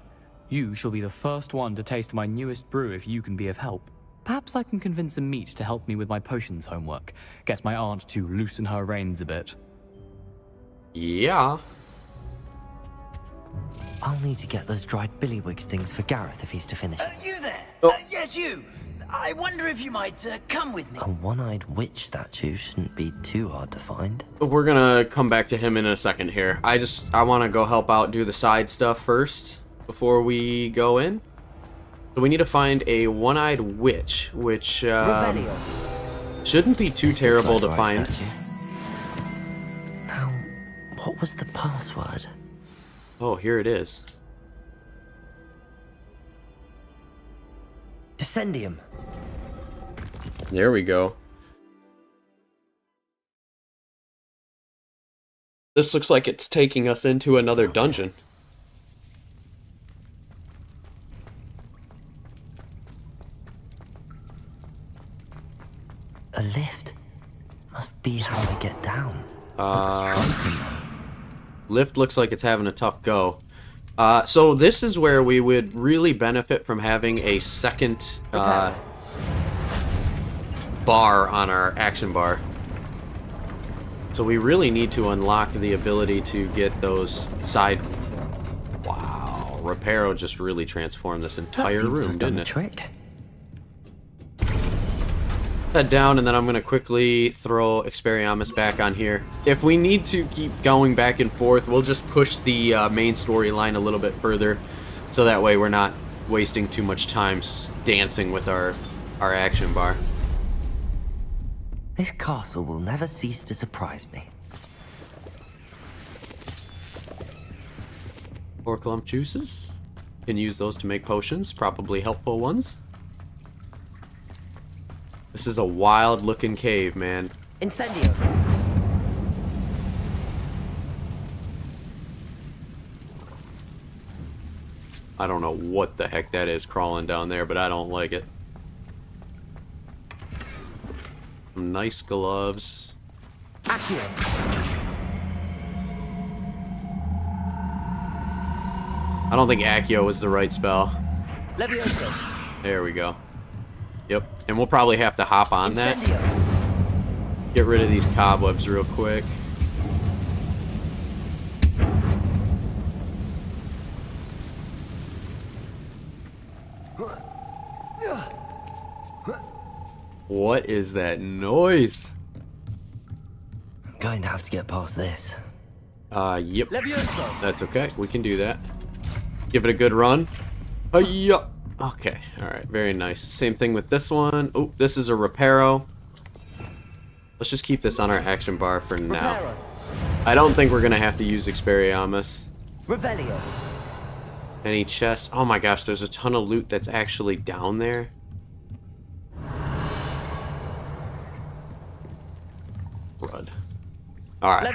You shall be the first one to taste my newest brew if you can be of help. Perhaps I can convince a meat to help me with my potions homework. Get my aunt to loosen her reins a bit. Yeah. I'll need to get those dried billywig stings for Gareth if he's to finish. You there? Oh. Yes, you. I wonder if you might come with me. A one-eyed witch statue shouldn't be too hard to find. We're gonna come back to him in a second here. I want to go help out, do the side stuff first before we go in. So we need to find a one-eyed witch, which shouldn't be too terrible to find. Now, what was the password? Oh, here it is. Descendium. There we go. This looks like it's taking us into another dungeon. A lift. Must be how to get down. Lift looks like it's having a tough go. So this is where we would really benefit from having a second bar on our action bar. So we really need to unlock the ability to get those side... Wow, Reparo just really transformed this entire room, didn't it? Trick. Head down, and then I'm going to quickly throw Expelliarmus back on here. If we need to keep going back and forth, we'll just push the main storyline a little bit further, so that way we're not wasting too much time dancing with our action bar. This castle will never cease to surprise me. Orclump juices. Can use those to make potions, probably helpful ones. This is a wild looking cave, man. Incendio. I don't know what the heck that is crawling down there, but I don't like it. Some nice gloves. Accio. I don't think Accio was the right spell. Leviosa. There we go. Yep. And we'll probably have to hop on that. Get rid of these cobwebs real quick. What is that noise? I'm going to have to get past this. Yep. That's okay. We can do that. Give it a good run. Hiya. Okay. All right. Very nice. Same thing with this one. Oh, this is a reparo. Let's just keep this on our action bar for now. Reparo. I don't think we're gonna have to use Expelliarmus. Revelio. Any chests? Oh my gosh, there's a ton of loot that's actually down there. Crud. Alright.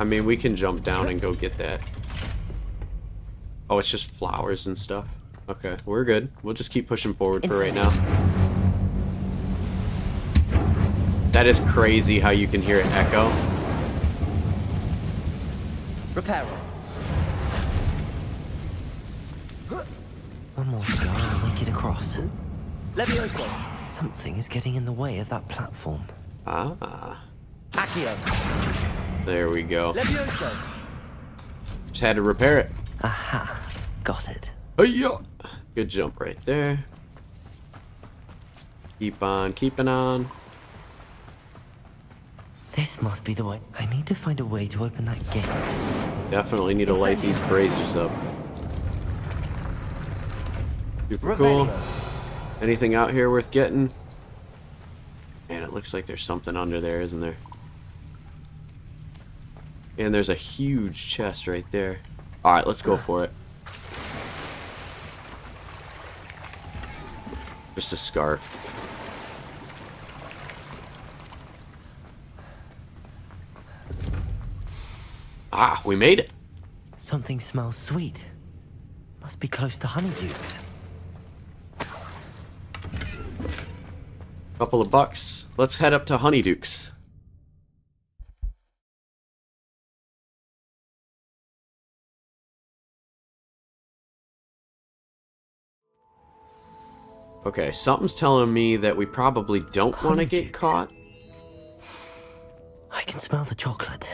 I mean, we can jump down and go get that. Oh, it's just flowers and stuff. Okay, we're good. We'll just keep pushing forward for right now. That is crazy how you can hear it echo. Reparo. One more to go and I'll make it across. Levioso. Something is getting in the way of that platform. Ah. Accio. There we go. Levioso. Just had to repair it. Aha. Got it. Hiya. Good jump right there. Keep on keeping on. This must be the way. I need to find a way to open that gate. Definitely need to light these braziers up. Super cool. Anything out here worth getting? Man, it looks like there's something under there, isn't there? And there's a huge chest right there. Alright, let's go for it. Just a scarf. Ah, we made it. Something smells sweet. Must be close to Honeydukes. Couple of bucks. Let's head up to Honeydukes. Okay, something's telling me that we probably don't want to get caught. I can smell the chocolate.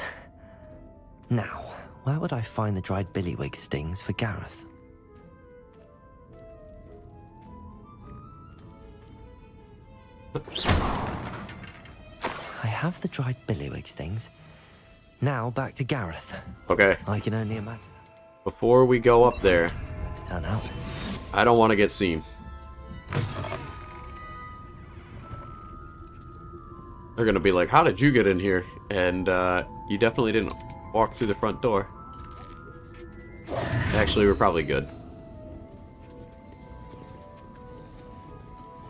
Now, where would I find the dried billywig stings for Gareth? I have the dried billywig stings. Now back to Gareth. Okay. I can only imagine. Before we go up there, To turn out. I don't want to get seen. They're gonna be like, how did you get in here? And you definitely didn't walk through the front door. Actually, we're probably good.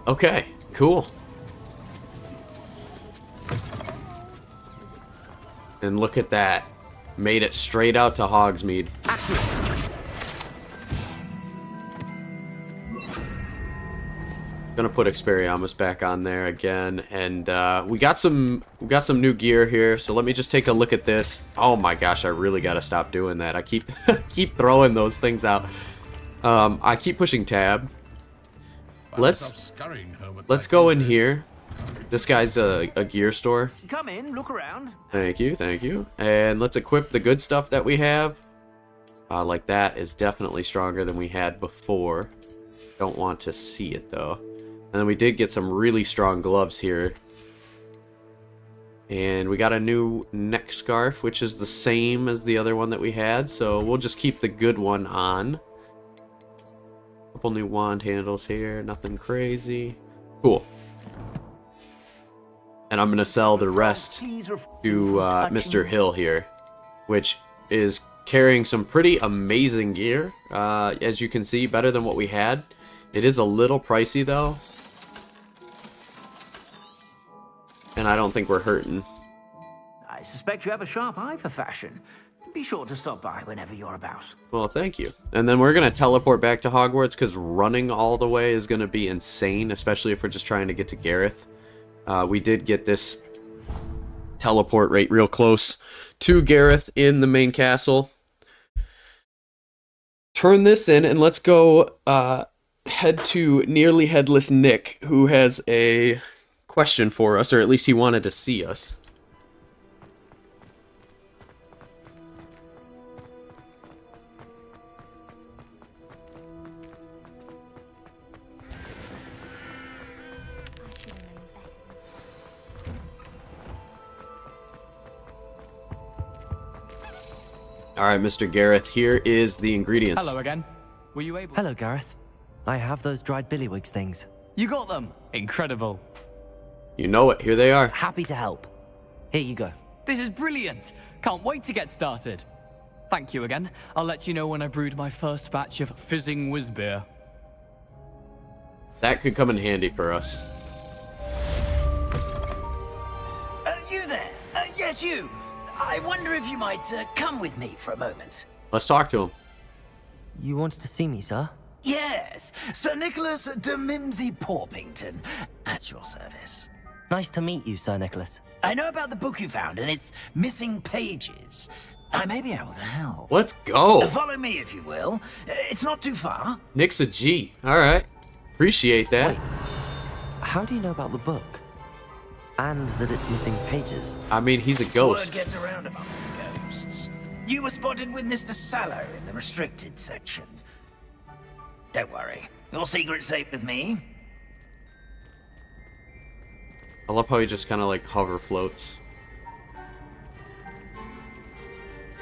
Okay, cool. And look at that. Made it straight out to Hogsmeade. Gonna put Expelliarmus back on there again, and we got some new gear here. So let me just take a look at this. Oh my gosh, I really gotta stop doing that. I keep keep throwing those things out. I keep pushing tab. Let's go in here. This guy's a gear store. Come in, look around. Thank you, thank you. And let's equip the good stuff that we have. Like that is definitely stronger than we had before. Don't want to see it though. And then we did get some really strong gloves here. And we got a new neck scarf, which is the same as the other one that we had. So we'll just keep the good one on. Couple new wand handles here. Nothing crazy. Cool. And I'm going to sell the rest to Mr. Hill here. Which is carrying some pretty amazing gear. As you can see, better than what we had. It is a little pricey though. And I don't think we're hurting. I suspect you have a sharp eye for fashion. Be sure to stop by whenever you're about. Well, thank you. And then we're going to teleport back to Hogwarts because running all the way is going to be insane, especially if we're just trying to get to Gareth. We did get this teleport rate real close to Gareth in the main castle. Turn this in and let's go head to Nearly Headless Nick, who has a question for us, or at least he wanted to see us. Alright, Mr. Gareth, here is the ingredients. Hello again. Were you able... Hello, Gareth. I have those dried billywigs things. You got them! Incredible. You know it, here they are. Happy to help. Here you go. This is brilliant! Can't wait to get started. Thank you again. I'll let you know when I brewed my first batch of fizzing whizbeer. That could come in handy for us. You there? Yes, you. I wonder if you might come with me for a moment. Let's talk to him. You wanted to see me, sir? Yes, Sir Nicholas de Mimsy Porpington, at your service. Nice to meet you, Sir Nicholas. I know about the book you found and its missing pages. I may be able to help. Let's go. Follow me, if you will. It's not too far. Nick's a G. Alright. Appreciate that. Wait. How do you know about the book? And that it's missing pages? I mean, he's a ghost. Word gets around amongst the ghosts. You were spotted with Mr. Sallow in the restricted section. Don't worry. Your secret's safe with me. I love how he just kind of like hover floats.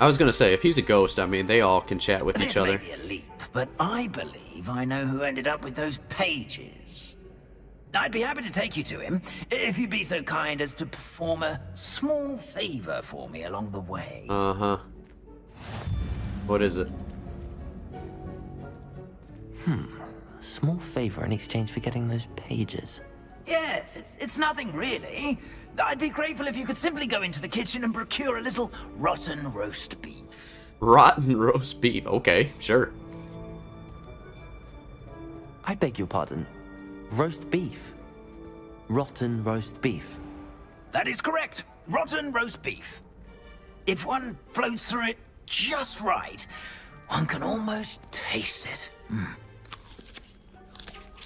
I was gonna say, if he's a ghost, I mean, they all can chat with each other. This may be a leap, but I believe I know who ended up with those pages. I'd be happy to take you to him, if you'd be so kind as to perform a small favor for me along the way. Uh-huh. What is it? A small favor in exchange for getting those pages. Yes, it's nothing really. I'd be grateful if you could simply go into the kitchen and procure a little rotten roast beef. Rotten roast beef. Okay, sure. I beg your pardon. Roast beef. Rotten roast beef. That is correct. Rotten roast beef. If one floats through it just right, one can almost taste it.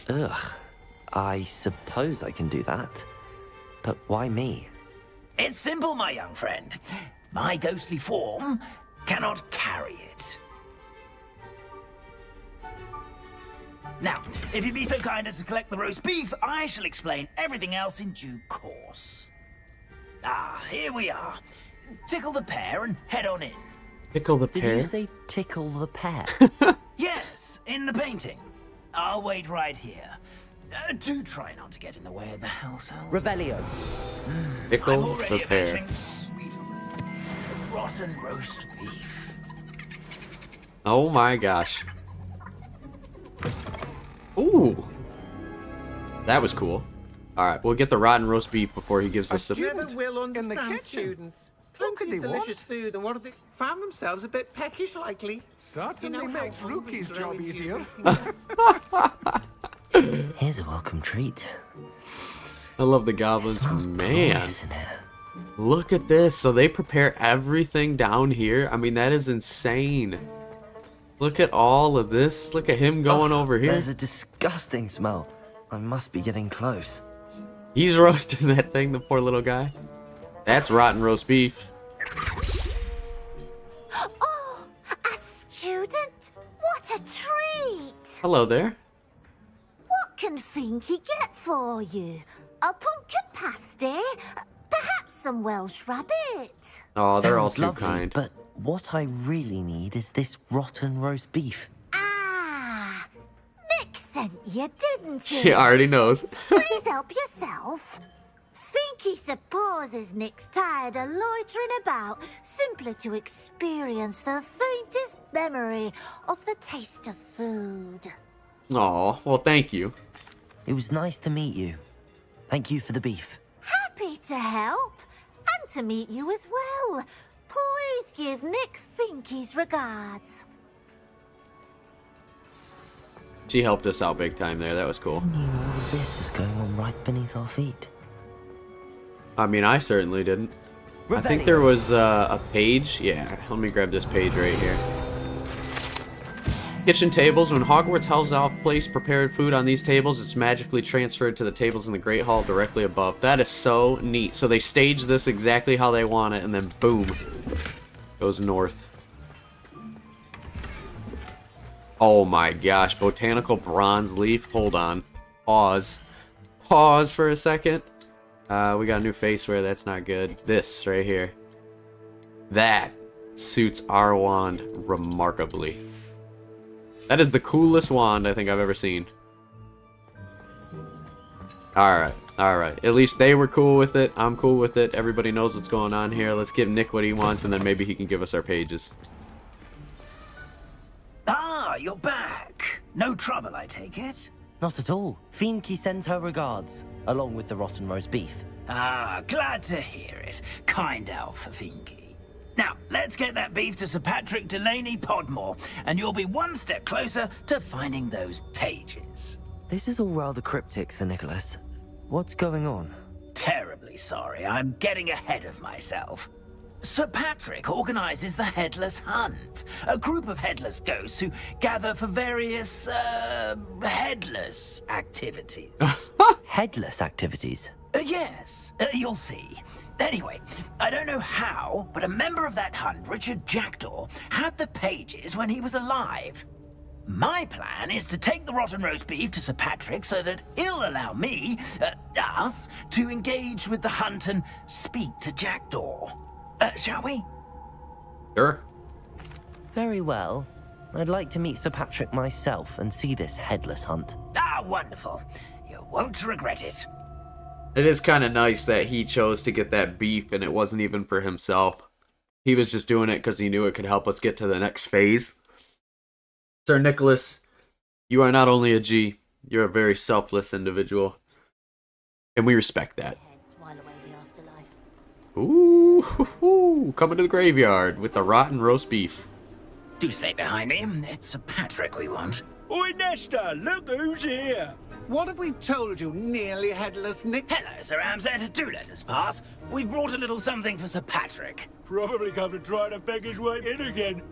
Ugh. I suppose I can do that. But why me? It's simple, my young friend. My ghostly form cannot carry it. Now, if you'd be so kind as to collect the roast beef, I shall explain everything else in due course. Ah, here we are. Tickle the pear and head on in. Tickle the pear? Did you say tickle the pear? Yes, in the painting. I'll wait right here. Do try not to get in the way of the household. Revelio. Tickle the pear. Imagining sweet, rotten roast beef. Oh my gosh. Ooh. That was cool. Alright, we'll get the rotten roast beef before he gives us the... Never will understand students. Plenty of delicious food, and what have they found themselves a bit peckish likely. Certainly makes Rookie's job easier. Here's a welcome treat. I love the goblins. Man, glorious in here. look at this. So they prepare everything down here. I mean, that is insane. Look at all of this. Look at him going over here. There's a disgusting smell. I must be getting close. He's roasting that thing, the poor little guy. That's rotten roast beef. Oh, a student? What a treat! Hello there. What can Finky get for you? A pumpkin pasty? Perhaps some Welsh rabbit? Oh, they're all Sounds too lovely, kind. But what I really need is this rotten roast beef. Ah, Nick sent you, didn't he? She already knows. Please help yourself. Finky supposes Nick's tired of loitering about simply to experience the faintest memory of the taste of food. Oh, well, thank you. It was nice to meet you. Thank you for the beef. Happy to help, and to meet you as well. Please give Nick Finky's regards. She helped us out big time there. That was cool. I knew all of this was going on right beneath our feet. I mean, I certainly didn't. I think there was a page. Yeah, let me grab this page right here. Kitchen tables. When Hogwarts House Elf place prepared food on these tables, it's magically transferred to the tables in the Great Hall directly above. That is so neat. So they stage this exactly how they want it, and then boom, goes north. Oh my gosh, botanical bronze leaf. Hold on. Pause. Pause for a second. We got a new face wear. That's not good. This right here. That suits our wand remarkably. That is the coolest wand I think I've ever seen. Alright, alright. At least they were cool with it. I'm cool with it. Everybody knows what's going on here. Let's give Nick what he wants, and then maybe he can give us our pages. Ah, you're back. No trouble, I take it? Not at all. Fienke sends her regards, along with the rotten roast beef. Ah, glad to hear it. Kind elf, Fienke. Now, let's get that beef to Sir Patrick Delaney Podmore, and you'll be one step closer to finding those pages. This is all rather cryptic, Sir Nicholas. What's going on? Terribly sorry, I'm getting ahead of myself. Sir Patrick organizes the Headless Hunt, a group of headless ghosts who gather for various, headless activities. Headless activities? Yes, you'll see. Anyway, I don't know how, but a member of that hunt, Richard Jackdaw, had the pages when he was alive. My plan is to take the rotten roast beef to Sir Patrick so that he'll allow me, us, to engage with the hunt and speak to Jackdaw. Shall we? Sure. Very well. I'd like to meet Sir Patrick myself and see this headless hunt. Ah, wonderful. You won't regret it. It is kind of nice that he chose to get that beef and it wasn't even for himself. He was just doing it because he knew it could help us get to the next phase. Sir Nicholas, you are not only a G, you're a very selfless individual. And we respect that. Ooh, coming to the graveyard with the rotten roast beef. Do stay behind me. It's Sir Patrick we want. Oi, Nesta, look who's here. What have we told you, nearly headless Nick? Hello, Sir Ramsay. Do let us pass. We've brought a little something for Sir Patrick. Probably come to try to beg his way in again.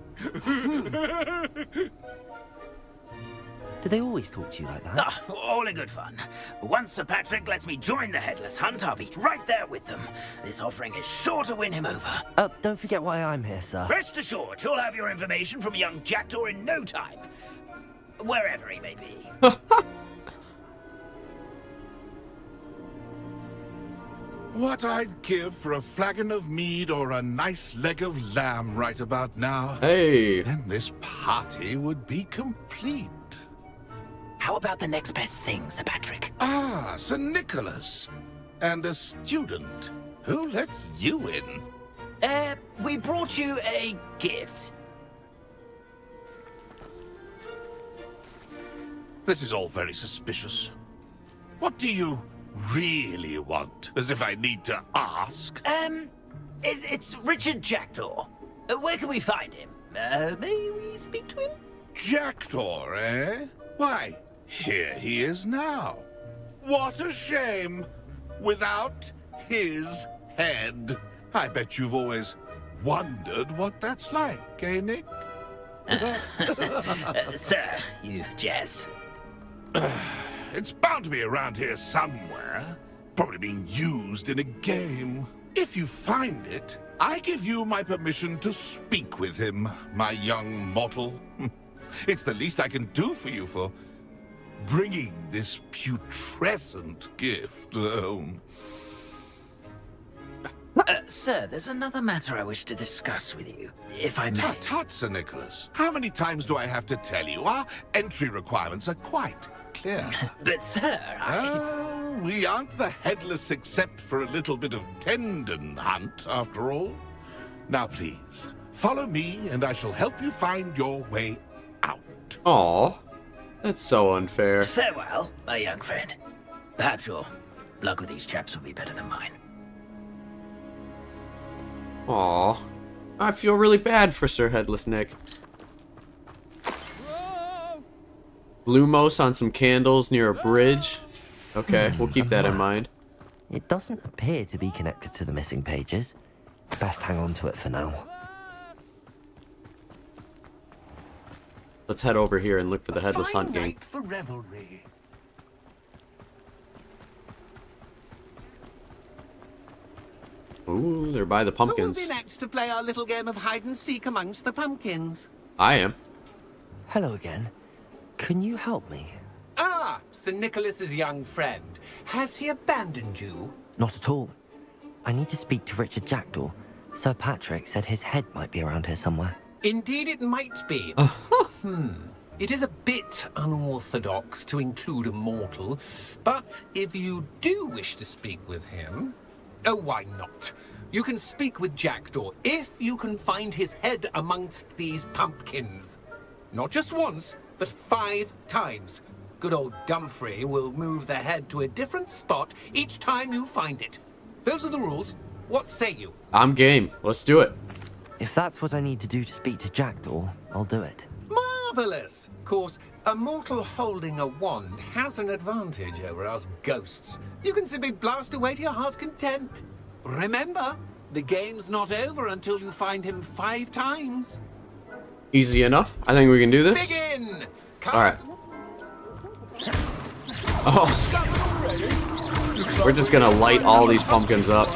Do they always talk to you like that? Ah, all in good fun. Once Sir Patrick lets me join the Headless Hunt, I'll be right there with them. This offering is sure to win him over. Don't forget why I'm here, sir. Rest assured, you'll have your information from young Jackdaw in no time. Wherever he may be. What I'd give for a flagon of mead or a nice leg of lamb right about now. Hey. Then this party would be complete. How about the next best thing, Sir Patrick? Ah, Sir Nicholas. And a student. Who let you in? We brought you a gift. This is all very suspicious. What do you really want? As if I need to ask. It's Richard Jackdaw. Where can we find him? May we speak to him? Jackdaw, eh? Why, here he is now. What a shame. Without his head. I bet you've always wondered what that's like, eh, Nick? Sir, you jest. It's bound to be around here somewhere. Probably being used in a game. If you find it, I give you my permission to speak with him, my young mortal. It's the least I can do for you for bringing this putrescent gift home. Sir, there's another matter I wish to discuss with you, if I may. Tut, tut, Sir Nicholas. How many times do I have to tell you? Our entry requirements are quite clear. But, sir, we aren't the headless except for a little bit of tendon hunt, after all. Now, please, follow me, and I shall help you find your way out. Aw, that's so unfair. Farewell, my young friend. Perhaps your luck with these chaps will be better than mine. Aw, I feel really bad for Sir Headless Nick. Lumos on some candles near a bridge. Okay, we'll keep that in mind. It doesn't appear to be connected to the missing pages. Best hang on to it for now. Let's head over here and look for the Headless Hunt game. Night for revelry. Ooh, they're by the Who will pumpkins. be next to play our little game of hide and seek amongst the pumpkins? I am. Hello again. Can you help me? Ah, Sir Nicholas's young friend. Has he abandoned you? Not at all. I need to speak to Richard Jackdaw. Sir Patrick said his head might be around here somewhere. Indeed it might be. It is a bit unorthodox to include a mortal, but if you do wish to speak with him, oh, why not? You can speak with Jackdaw if you can find his head amongst these pumpkins. Not just once, but 5 times. Good old Dumfrey will move the head to a different spot each time you find it. Those are the rules. What say you? I'm game. Let's do it. If that's what I need to do to speak to Jackdaw, I'll do it. Marvelous! Of course, a mortal holding a wand has an advantage over us ghosts. You can simply blast away to your heart's content. Remember, the game's not over until you find him 5 times. Easy enough. I think we can do this. Begin! Alright. Oh. We're just gonna light all these pumpkins up.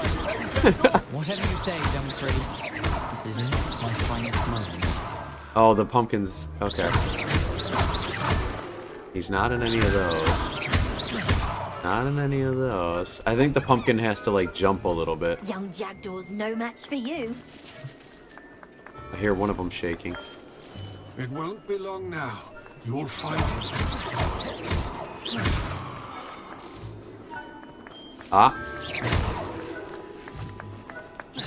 Whatever you say, Dumfrey. This isn't my finest moment. Oh, the pumpkins. Okay. He's not in any of those. Not in any of those. I think the pumpkin has to, like, jump a little bit. Young Jackdaw's no match for you. I hear one of them shaking. It won't be long now. You'll find it. Ah.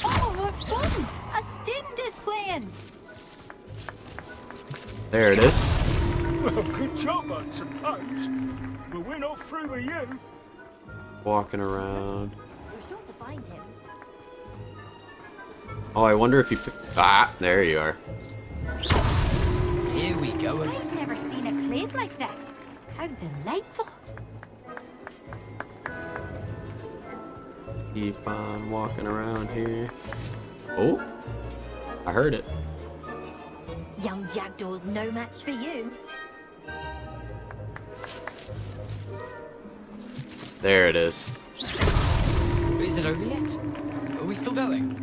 Oh, what fun! A student is playing. There it is. Well, good job, I suppose. But we're not through with you. Walking around. We're sure to find him. Oh, I wonder if you... Ah, there you are. Here we go. I've never seen a clade like this. How delightful. Keep on walking around here. Oh, I heard it. Young Jackdaw's no match for you. There it is. Is it over yet? Are we still going?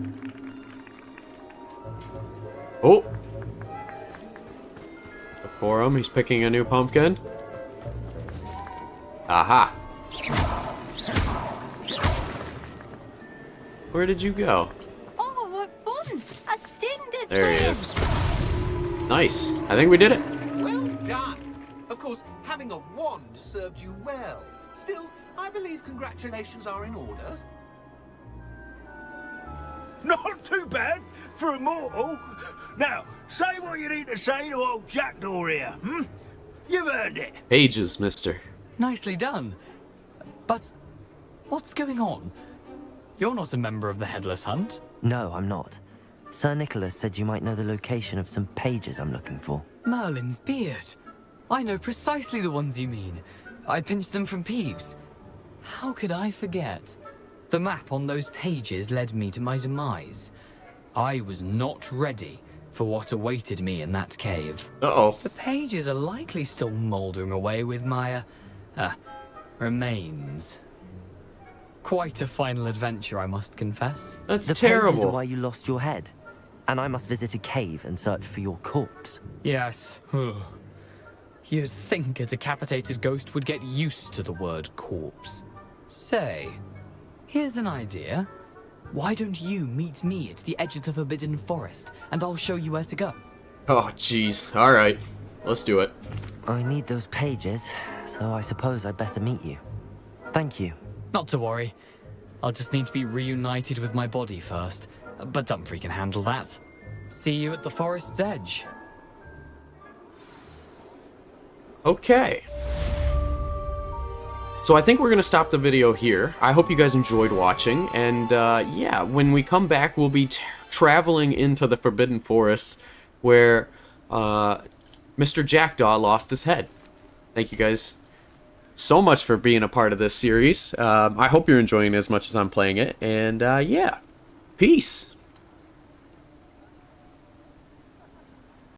Oh! Decorum, he's picking a new pumpkin. Aha! Where did you go? Oh, what fun! A student is There he playing. is. Nice. I think we did it. Well done. Of course, having a wand served you well. Still, I believe congratulations are in order. Not too bad for a mortal. Now, say what you need to say to old Jackdaw here, hmm? You've earned it. Pages, mister. Nicely done. But what's going on? You're not a member of the Headless Hunt. No, I'm not. Sir Nicholas said you might know the location of some pages I'm looking for. Merlin's beard. I know precisely the ones you mean. I pinched them from Peeves. How could I forget? The map on those pages led me to my demise. I was not ready for what awaited me in that cave. Uh-oh. The pages are likely still mouldering away with my, remains. Quite a final adventure, I must confess. That's the terrible. pages are why you lost your head. And I must visit a cave and search for your corpse. Yes. You'd think a decapitated ghost would get used to the word corpse. Say, here's an idea. Why don't you meet me at the edge of the Forbidden Forest, and I'll show you where to go? Oh, jeez. All right. Let's do it. I need those pages, so I suppose I'd better meet you. Thank you. Not to worry. I'll just need to be reunited with my body first. But Dumfrey can handle that. See you at the forest's edge. Okay. So I think we're going to stop the video here. I hope you guys enjoyed watching. And yeah, when we come back, we'll be traveling into the Forbidden Forest where Mr. Jackdaw lost his head. Thank you guys so much for being a part of this series. I hope you're enjoying it as much as I'm playing it. And yeah, peace.